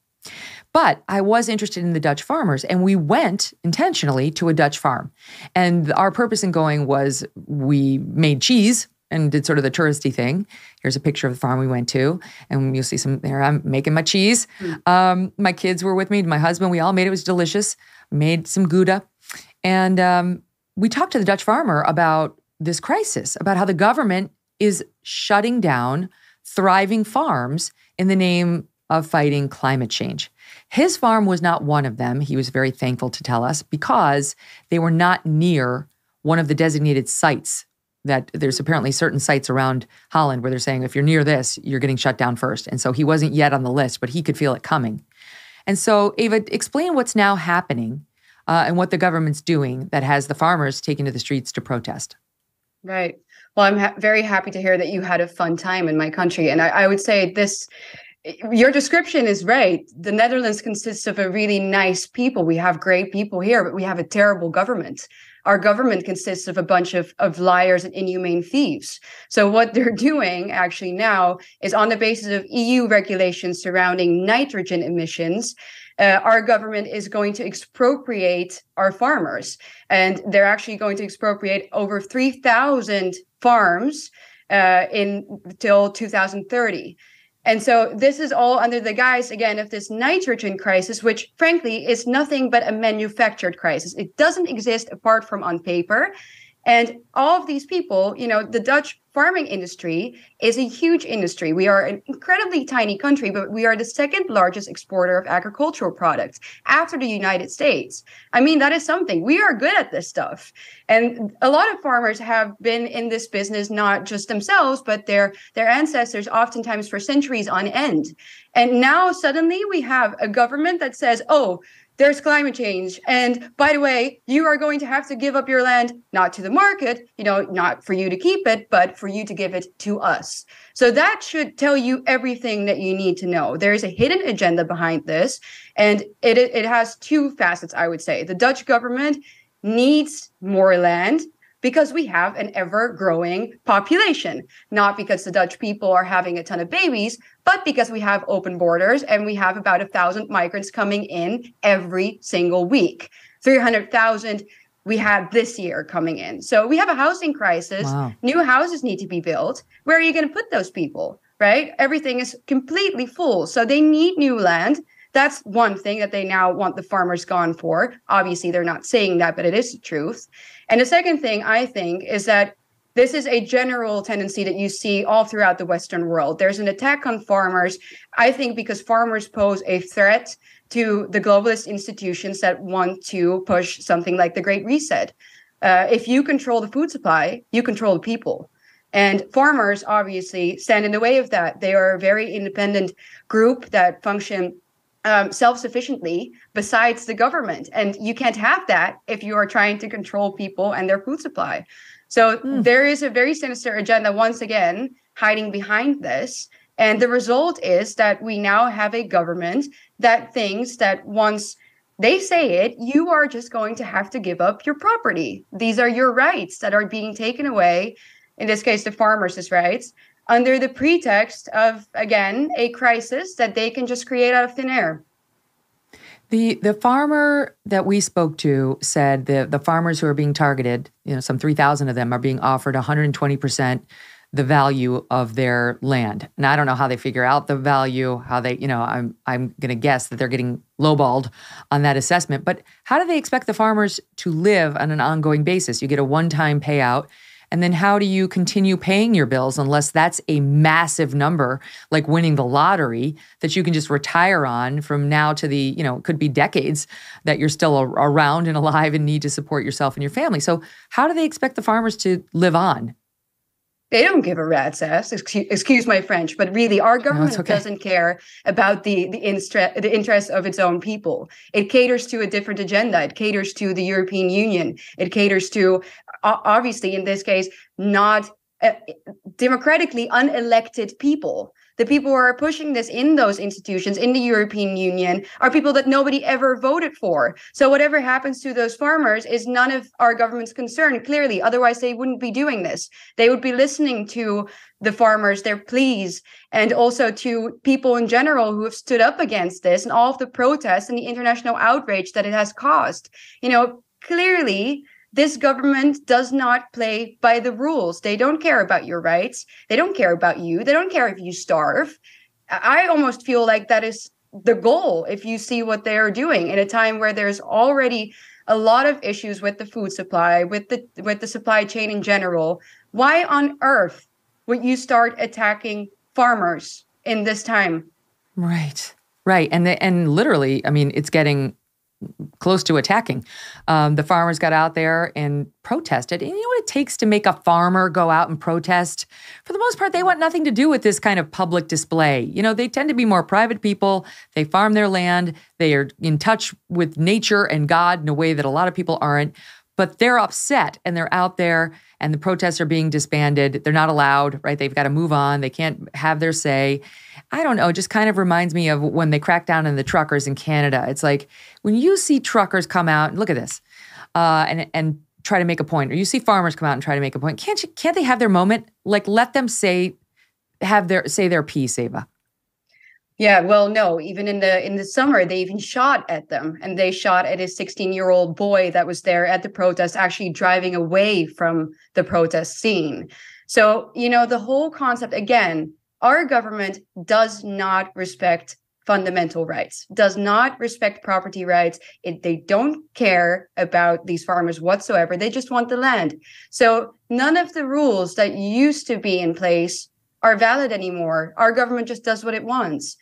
But I was interested in the Dutch farmers, and we went intentionally to a Dutch farm. And our purpose in going was we made cheese and did sort of the touristy thing. Here's a picture of the farm we went to, and you'll see some there. I'm making my cheese. My kids were with me, my husband. We all made it. It was delicious. Made some Gouda. And we talked to the Dutch farmer about this crisis, about how the government is shutting down thriving farms in the name of fighting climate change. His farm was not one of them. He was very thankful to tell us because they were not near one of the designated sites that there's apparently certain sites around Holland where they're saying, if you're near this, you're getting shut down first. And so he wasn't yet on the list, but he could feel it coming. And so, Eva, explain what's now happening and what the government's doing that has the farmers taken to the streets to protest. Right. Well, I'm very happy to hear that you had a fun time in my country. And I would say this, your description is right. The Netherlands consists of a really nice people. We have great people here, but we have a terrible government. Our government consists of a bunch of liars and inhumane thieves. So what they're doing actually now is on the basis of EU regulations surrounding nitrogen emissions, our government is going to expropriate our farmers. And they're actually going to expropriate over 3,000 farms until 2030. And so this is all under the guise, again, of this nitrogen crisis, which frankly is nothing but a manufactured crisis. It doesn't exist apart from on paper. And all of these people, you know, the Dutch farming industry is a huge industry. We are an incredibly tiny country, but we are the second largest exporter of agricultural products after the United States. I mean, that is something. We are good at this stuff. And a lot of farmers have been in this business, not just themselves, but their ancestors, oftentimes for centuries on end. And now suddenly we have a government that says, oh, there's climate change. And by the way, you are going to have to give up your land, not to the market, you know, not for you to keep it, but for you to give it to us. So that should tell you everything that you need to know. There is a hidden agenda behind this. And it has two facets, I would say. The Dutch government needs more land because we have an ever-growing population, not because the Dutch people are having a ton of babies, but because we have open borders and we have about 1,000 migrants coming in every single week. 300,000 we had this year coming in. So we have a housing crisis. Wow. New houses need to be built. Where are you going to put those people, right? Everything is completely full. So they need new land. That's one thing that they now want the farmers gone for. Obviously, they're not saying that, but it is the truth. And the second thing I think is that this is a general tendency that you see all throughout the Western world. There's an attack on farmers, I think, because farmers pose a threat to the globalist institutions that want to push something like the Great Reset. If you control the food supply, you control the people. And farmers obviously stand in the way of that. They are a very independent group that function self-sufficiently besides the government. And you can't have that if you are trying to control people and their food supply. So there is a very sinister agenda, once again, hiding behind this. And the result is that we now have a government that thinks that once they say it, you are just going to have to give up your property. These are your rights that are being taken away, in this case, the farmers' rights, under the pretext of, again, a crisis that they can just create out of thin air. The farmer that we spoke to said the farmers who are being targeted, you know, some 3,000 of them are being offered 120% the value of their land. And I don't know how they figure out the value, how they, you know, I'm going to guess that they're getting lowballed on that assessment. But how do they expect the farmers to live on an ongoing basis? You get a one-time payout. And then how do you continue paying your bills unless that's a massive number, like winning the lottery, that you can just retire on from now to the, you know, it could be decades that you're still around and alive and need to support yourself and your family. So how do they expect the farmers to live on? They don't give a rat's ass, excuse my French, but really our government doesn't care about the interests of its own people. It caters to a different agenda. It caters to the European Union. It caters to, obviously, in this case, not democratically unelected people. The people who are pushing this in those institutions, in the European Union, are people that nobody ever voted for. So whatever happens to those farmers is none of our government's concern, clearly. Otherwise, they wouldn't be doing this. They would be listening to the farmers, their pleas, and also to people in general who have stood up against this and all of the protests and the international outrage that it has caused. Clearly, this government does not play by the rules. They don't care about your rights. They don't care about you. They don't care if you starve. I almost feel like that is the goal if you see what they are doing in a time where there's already a lot of issues with the food supply, with the supply chain in general. Why on earth would you start attacking farmers in this time? Right. And literally, I mean, it's getting close to attacking. The farmers got out there and protested. And you know what it takes to make a farmer go out and protest? For the most part, they want nothing to do with this kind of public display. They tend to be more private people. They farm their land. They are in touch with nature and God in a way that a lot of people aren't. But they're upset and they're out there and the protests are being disbanded. They're not allowed, right? They've got to move on. They can't have their say. I don't know. It just kind of reminds me of when they cracked down on the truckers in Canada. It's like when you see truckers come out and look at this and try to make a point, or you see farmers come out and try to make a point. Can't they have their moment? Like let them say their piece, Eva. Yeah, well, no, even in the summer, they even shot at them, and they shot at a 16-year-old boy that was there at the protest, actually driving away from the protest scene. So, the whole concept, again, our government does not respect fundamental rights, does not respect property rights. They don't care about these farmers whatsoever. They just want the land. So none of the rules that used to be in place are valid anymore. Our government just does what it wants.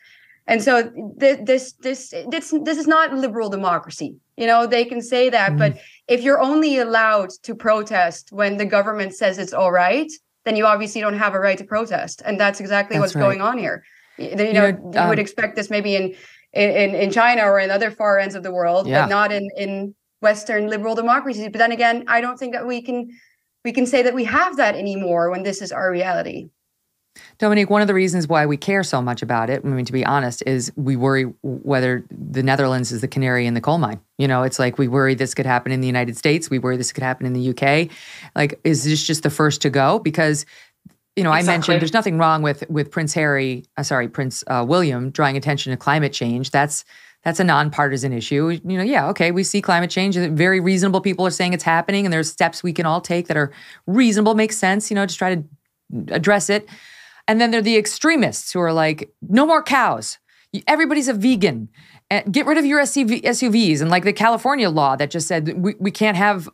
And so this is not liberal democracy. They can say that, but if you're only allowed to protest when the government says it's all right, then you obviously don't have a right to protest. And that's exactly what's going on here. You would expect this maybe in China or in other far ends of the world, but not in Western liberal democracies. But then again, I don't think that we can say that we have that anymore when this is our reality. Dominique, one of the reasons why we care so much about it, I mean, to be honest, is we worry whether the Netherlands is the canary in the coal mine. It's like we worry this could happen in the United States. We worry this could happen in the UK. Like, is this just the first to go? Because, I mentioned there's nothing wrong with Prince William drawing attention to climate change. That's a nonpartisan issue. Okay, we see climate change. Very reasonable people are saying it's happening, and there's steps we can all take that are reasonable, make sense, to try to address it. And then there are the extremists who are like, no more cows. Everybody's a vegan. Get rid of your SUVs. And like the California law that just said we can't have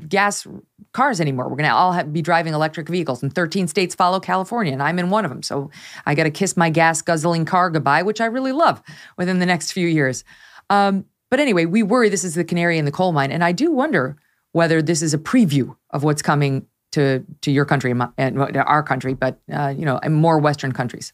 gas cars anymore. We're going to all be driving electric vehicles. And 13 states follow California, and I'm in one of them. So I got to kiss my gas-guzzling car goodbye, which I really love, within the next few years. But anyway, we worry this is the canary in the coal mine. And I do wonder whether this is a preview of what's coming to your country and our country, but, and more Western countries.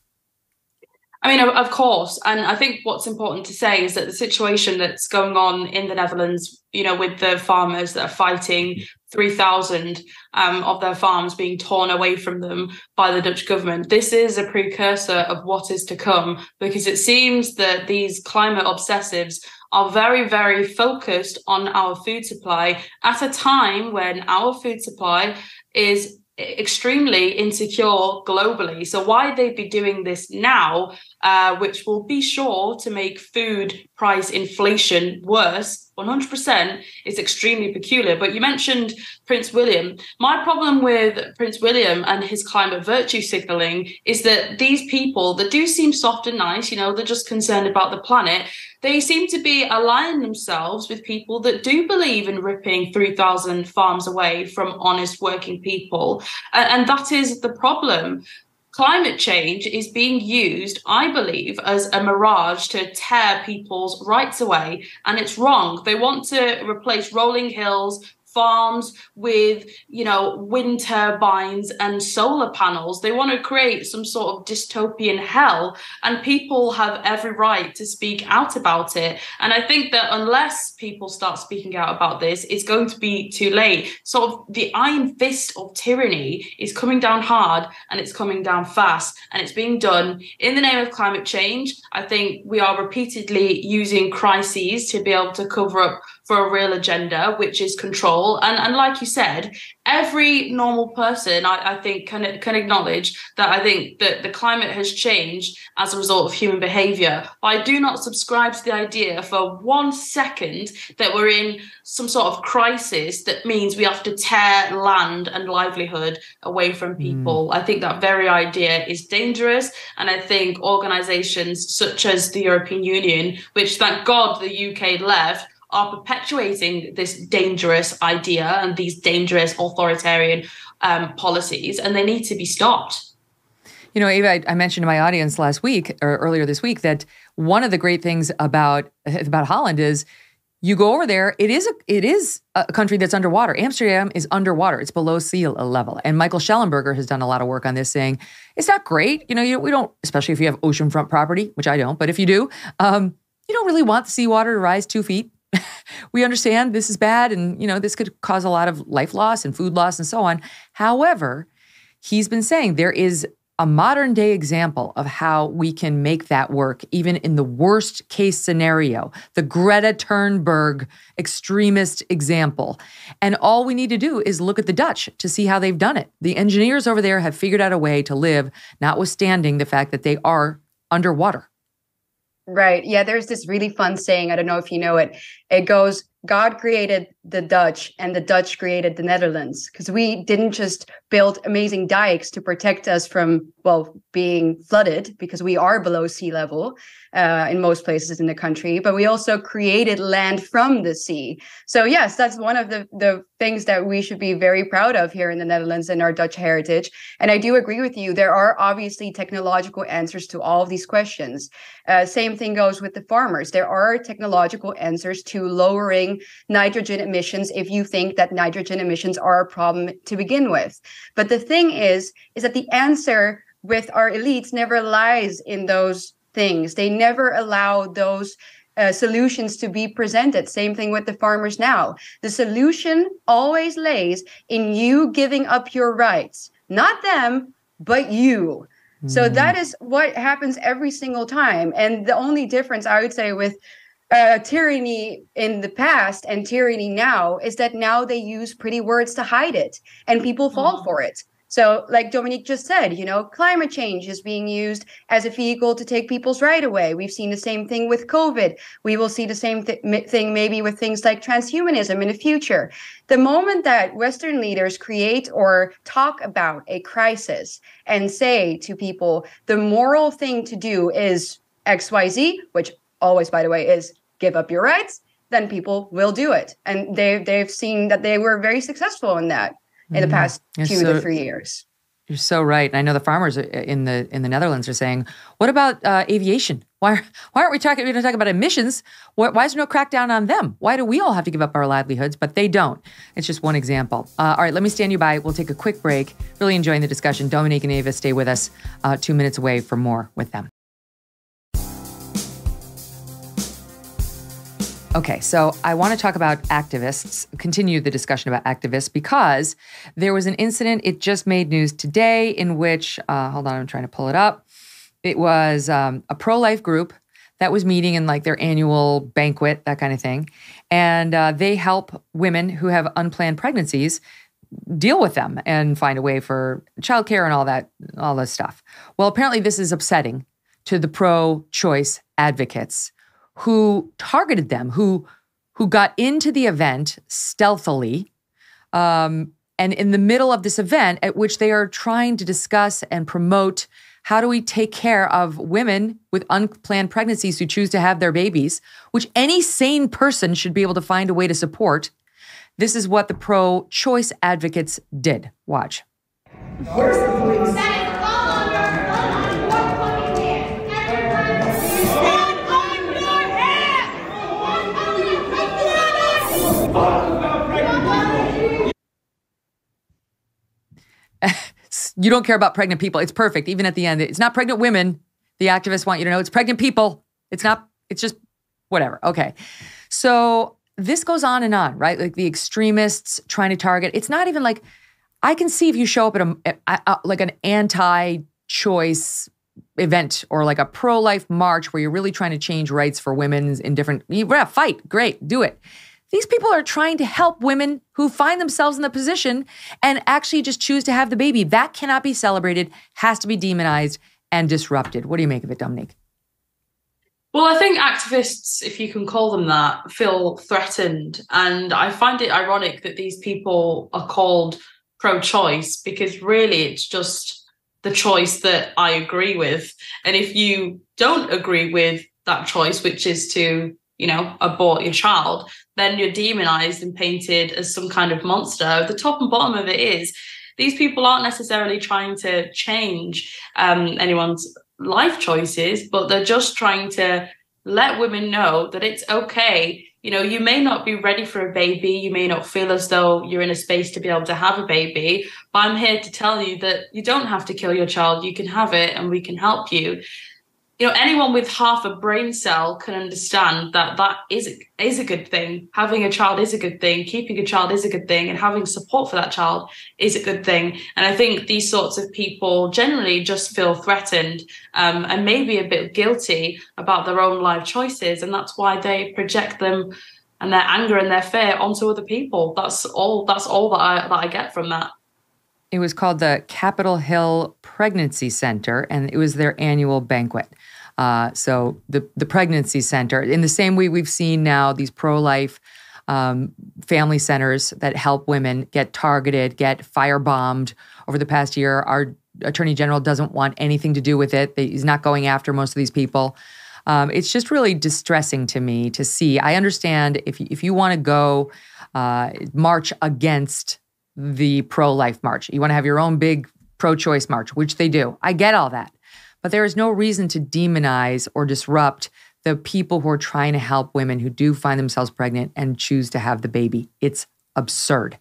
I mean, of course. And I think what's important to say is that the situation that's going on in the Netherlands, with the farmers that are fighting 3,000 of their farms being torn away from them by the Dutch government, this is a precursor of what is to come, because it seems that these climate obsessives are very, very focused on our food supply at a time when our food supply is extremely insecure globally. So why they'd be doing this now, which will be sure to make food price inflation worse, 100%, is extremely peculiar. But you mentioned Prince William. My problem with Prince William and his climate virtue signaling is that these people that do seem soft and nice, they're just concerned about the planet, they seem to be aligning themselves with people that do believe in ripping 3,000 farms away from honest working people. And that is the problem. Climate change is being used, I believe, as a mirage to tear people's rights away. And it's wrong. They want to replace rolling hills, farms with, wind turbines and solar panels. They want to create some sort of dystopian hell, and people have every right to speak out about it. And I think that unless people start speaking out about this, it's going to be too late. Sort of the iron fist of tyranny is coming down hard, and it's coming down fast, and it's being done in the name of climate change. I think we are repeatedly using crises to be able to cover up for a real agenda, which is control. And like you said, every normal person, I think, can acknowledge that I think that the climate has changed as a result of human behaviour. But I do not subscribe to the idea for 1 second that we're in some sort of crisis that means we have to tear land and livelihood away from people. I think that very idea is dangerous. And I think organisations such as the European Union, which thank God the UK left, are perpetuating this dangerous idea and these dangerous authoritarian policies, and they need to be stopped. Eva, I mentioned to my audience last week or earlier this week that one of the great things about Holland is you go over there, it is a country that's underwater. Amsterdam is underwater. It's below sea level. And Michael Schellenberger has done a lot of work on this, saying it's not great. We don't, especially if you have oceanfront property, which I don't, but if you do, you don't really want the seawater to rise 2 feet. We understand this is bad, and this could cause a lot of life loss and food loss and so on. However, he's been saying there is a modern day example of how we can make that work, even in the worst case scenario, the Greta Thunberg extremist example. And all we need to do is look at the Dutch to see how they've done it. The engineers over there have figured out a way to live, notwithstanding the fact that they are underwater. Right. Yeah, there's this really fun saying. I don't know if you know it. It goes, God created the Dutch and the Dutch created the Netherlands, because we didn't just build amazing dikes to protect us from, being flooded, because we are below sea level in most places in the country, but we also created land from the sea. So yes, that's one of the things that we should be very proud of here in the Netherlands and our Dutch heritage. And I do agree with you. There are obviously technological answers to all of these questions. Same thing goes with the farmers. There are technological answers to lowering nitrogen emissions if you think that nitrogen emissions are a problem to begin with. But the thing is that the answer with our elites never lies in those things. They never allow those solutions to be presented. Same thing with the farmers now. The solution always lays in you giving up your rights, not them, but you. So that is what happens every single time. And the only difference, I would say, with tyranny in the past and tyranny now is that now they use pretty words to hide it, and people fall for it. So like Dominique just said, climate change is being used as a vehicle to take people's right away. We've seen the same thing with COVID. We will see the same thing maybe with things like transhumanism in the future. The moment that Western leaders create or talk about a crisis and say to people, the moral thing to do is XYZ, which always, by the way, is give up your rights, then people will do it. And they've seen that they were very successul in that in the past 2 to 3 years. You're so right. And I know the farmers in the Netherlands are saying, what about aviation? Why aren't we talking about emissions? Why is there no crackdown on them? Why do we all have to give up our livelihoods, but they don't? It's just one example. All right, let me stand you by. We'll take a quick break. Really enjoying the discussion. Dominique and Eva, stay with us 2 minutes away for more with them. Okay, so I want to talk about activists, continue the discussion about activists, because there was an incident, it just made news today, in which, hold on, I'm trying to pull it up. It was a pro-life group that was meeting in like their annual banquet, that kind of thing. And they help women who have unplanned pregnancies deal with them and find a way for childcare and all that stuff. Well, apparently this is upsetting to the pro-choice advocates who targeted them, who got into the event stealthily, and in the middle of this event at which they are trying to discuss and promote how do we take care of women with unplanned pregnancies who choose to have their babies, which any sane person should be able to find a way to support. This is what the pro-choice advocates did. Watch. Where's the police? you don't care about pregnant people. It's perfect. Even at the end, it's not pregnant women. The activists want you to know it's pregnant people. It's not, it's just whatever. Okay. So this goes on and on, right? Like the extremists trying to target. It's not even like, I can see if you show up at like an anti-choice event or like a pro-life march where you're really trying to change rights for women in different, yeah, fight, great, do it. These people are trying to help women who find themselves in the position and actually just choose to have the baby. That cannot be celebrated, has to be demonized and disrupted. What do you make of it, Dominique? Well, I think activists, if you can call them that, feel threatened. And I find it ironic that these people are called pro-choice because really it's just the choice that I agree with. And if you don't agree with that choice, which is to, you know, abort your child, then you're demonized and painted as some kind of monster. The top and bottom of it is these people aren't necessarily trying to change anyone's life choices, but they're just trying to let women know that it's okay. You know, you may not be ready for a baby. You may not feel as though you're in a space to be able to have a baby, but I'm here to tell you that you don't have to kill your child. You can have it and we can help you. You know, anyone with half a brain cell can understand that that is a good thing. Having a child is a good thing. Keeping a child is a good thing. And having support for that child is a good thing. And I think these sorts of people generally just feel threatened and maybe a bit guilty about their own life choices. And that's why they project them and their anger and their fear onto other people. That's all that I get from that. It was called the Capitol Hill Pregnancy Center, and it was their annual banquet. So the Pregnancy Center, in the same way we've seen now these pro-life family centers that help women get targeted, get firebombed over the past year. Our Attorney General doesn't want anything to do with it. He's not going after most of these people. It's just really distressing to me to see. I understand if you want to go march against the pro-life march. You want to have your own big pro-choice march, which they do. I get all that. But there is no reason to demonize or disrupt the people who are trying to help women who do find themselves pregnant and choose to have the baby. It's absurd.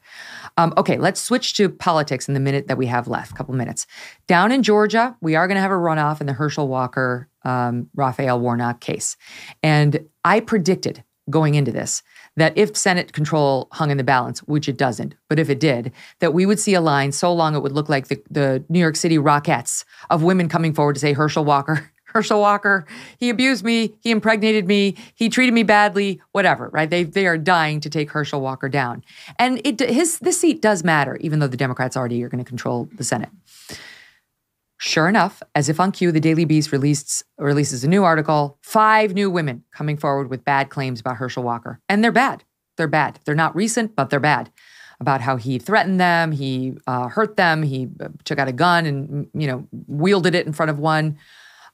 Okay, let's switch to politics in the minute that we have left, a couple minutes. Down in Georgia, we are going to have a runoff in the Herschel Walker, Raphael Warnock case. And I predicted going into this that if Senate control hung in the balance, which it doesn't, but if it did, that we would see a line so long it would look like the New York City Rockettes of women coming forward to say, Herschel Walker, he abused me, he impregnated me, he treated me badly, whatever, right? They are dying to take Herschel Walker down. And this seat does matter, even though the Democrats already are going to control the Senate. Sure enough, as if on cue, the Daily Beast releases a new article, 5 new women coming forward with bad claims about Herschel Walker. And they're bad. They're bad. They're not recent, but they're bad. About how he threatened them, he hurt them, he took out a gun and, wielded it in front of one,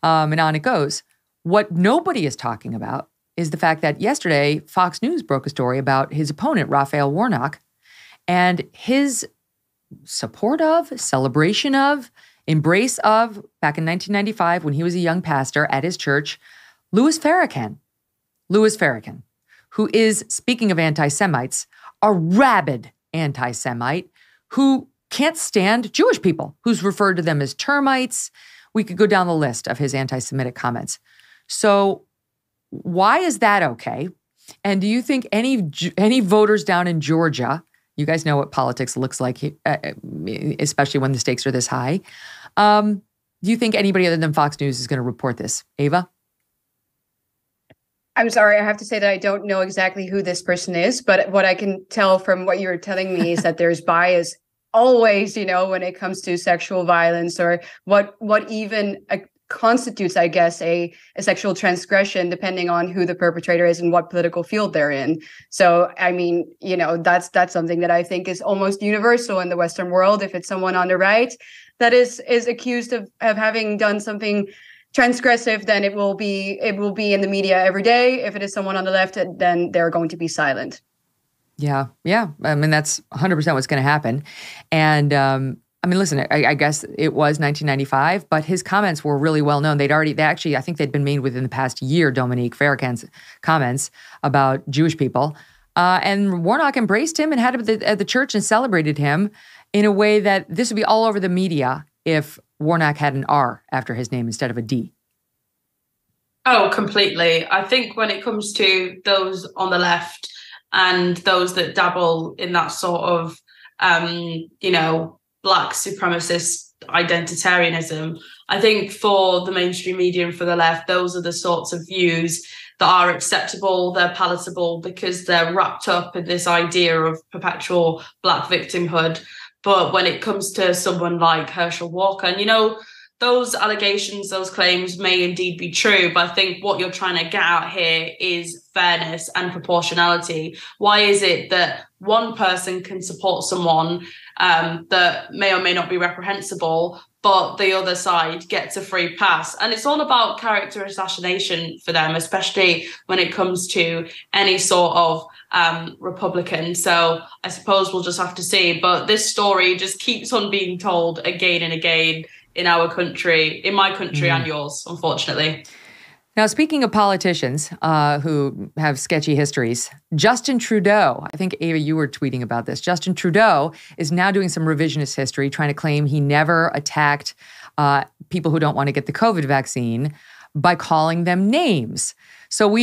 and on it goes. What nobody is talking about is the fact that yesterday, Fox News broke a story about his opponent, Raphael Warnock, and his support of, celebration of, embrace of, back in 1995 when he was a young pastor at his church, Louis Farrakhan, who is, speaking of anti-Semites, a rabid anti-Semite who can't stand Jewish people, who's referred to them as termites. We could go down the list of his anti-Semitic comments. So why is that okay? And do you think any voters down in Georgia, you guys know what politics looks like, especially when the stakes are this high, do you think anybody other than Fox News is going to report this? Eva? I'm sorry, I have to say that I don't know exactly who this person is, but what I can tell from what you're telling me is that there's bias always, when it comes to sexual violence or what even constitutes, I guess, a sexual transgression, depending on who the perpetrator is and what political field they're in. So, I mean, that's something that I think is almost universal in the Western world. If it's someone on the right that is accused of having done something transgressive, then it will be in the media every day. If it is someone on the left, then they're going to be silent. Yeah. I mean, that's 100% what's going to happen. And listen, I guess it was 1995, but his comments were really well known. I think they'd been made within the past year, Dominique, Farrakhan's comments about Jewish people. And Warnock embraced him and had him at the church and celebrated him in a way that this would be all over the media if Warnock had an R after his name instead of a D. Oh, completely. I think when it comes to those on the left and those that dabble in that sort of, black supremacist identitarianism, I think for the mainstream media and for the left, those are the sorts of views that are acceptable, they're palatable because they're wrapped up in this idea of perpetual black victimhood. But when it comes to someone like Herschel Walker, and those allegations, those claims may indeed be true, but I think what you're trying to get at here is fairness and proportionality. Why is it that one person can support someone that may or may not be reprehensible, but the other side gets a free pass? And it's all about character assassination for them, especially when it comes to any sort of Republican. So I suppose we'll just have to see. But this story just keeps on being told again and again in our country, in my country and yours, unfortunately. Now, speaking of politicians who have sketchy histories, Justin Trudeau, I think, Eva, you were tweeting about this. Justin Trudeau is now doing some revisionist history, trying to claim he never attacked people who don't want to get the COVID vaccine by calling them names. So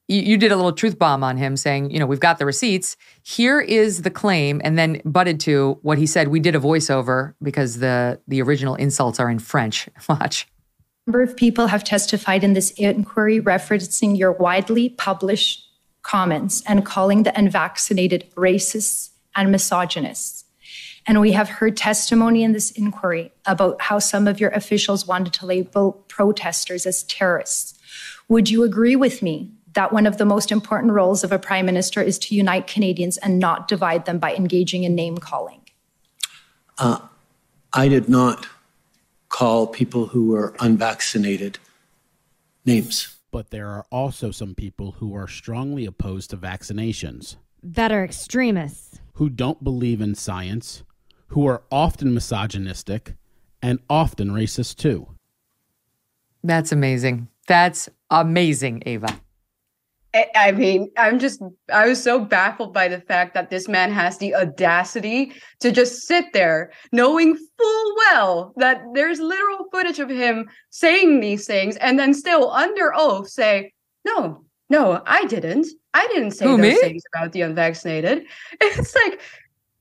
you did a little truth bomb on him saying, we've got the receipts. Here is the claim, and then butted to what he said. We did a voiceover because the original insults are in French. Watch. A number of people have testified in this inquiry referencing your widely published comments and calling the unvaccinated racists and misogynists. And we have heard testimony in this inquiry about how some of your officials wanted to label protesters as terrorists. Would you agree with me that one of the most important roles of a prime minister is to unite Canadians and not divide them by engaging in name-calling? I did not call people who were unvaccinated names. But there are also some people who are strongly opposed to vaccinations. That are extremists. Who don't believe in science, who are often misogynistic, and often racist too. That's amazing. That's amazing, Eva. I mean, I was so baffled by the fact that this man has the audacity to just sit there knowing full well that there's literal footage of him saying these things and then still under oath say, no, I didn't say those things about the unvaccinated. It's like,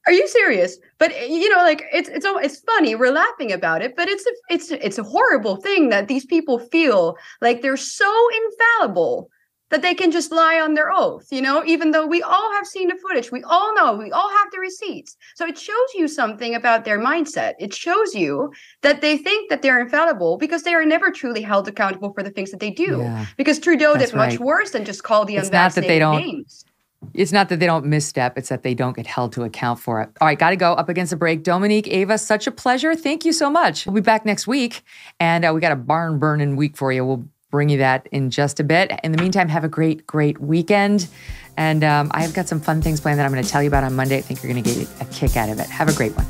are you serious? But it's funny. We're laughing about it, but it's a horrible thing that these people feel like they're so infallible that they can just lie on their oath, even though we all have seen the footage. We all know, we all have the receipts. So it shows you something about their mindset. It shows you that they think that they're infallible because they are never truly held accountable for the things that they do. Yeah, because Trudeau did much worse than just call the unvaccinated names. It's not that they don't misstep, it's that they don't get held to account for it. All right, got to go up against a break. Dominique, Eva, such a pleasure. Thank you so much. We'll be back next week, and we got a barn-burning week for you. We'll bring you that in just a bit. In the meantime, have a great, great weekend. And I've got some fun things planned that I'm going to tell you about on Monday. I think you're going to get a kick out of it. Have a great one.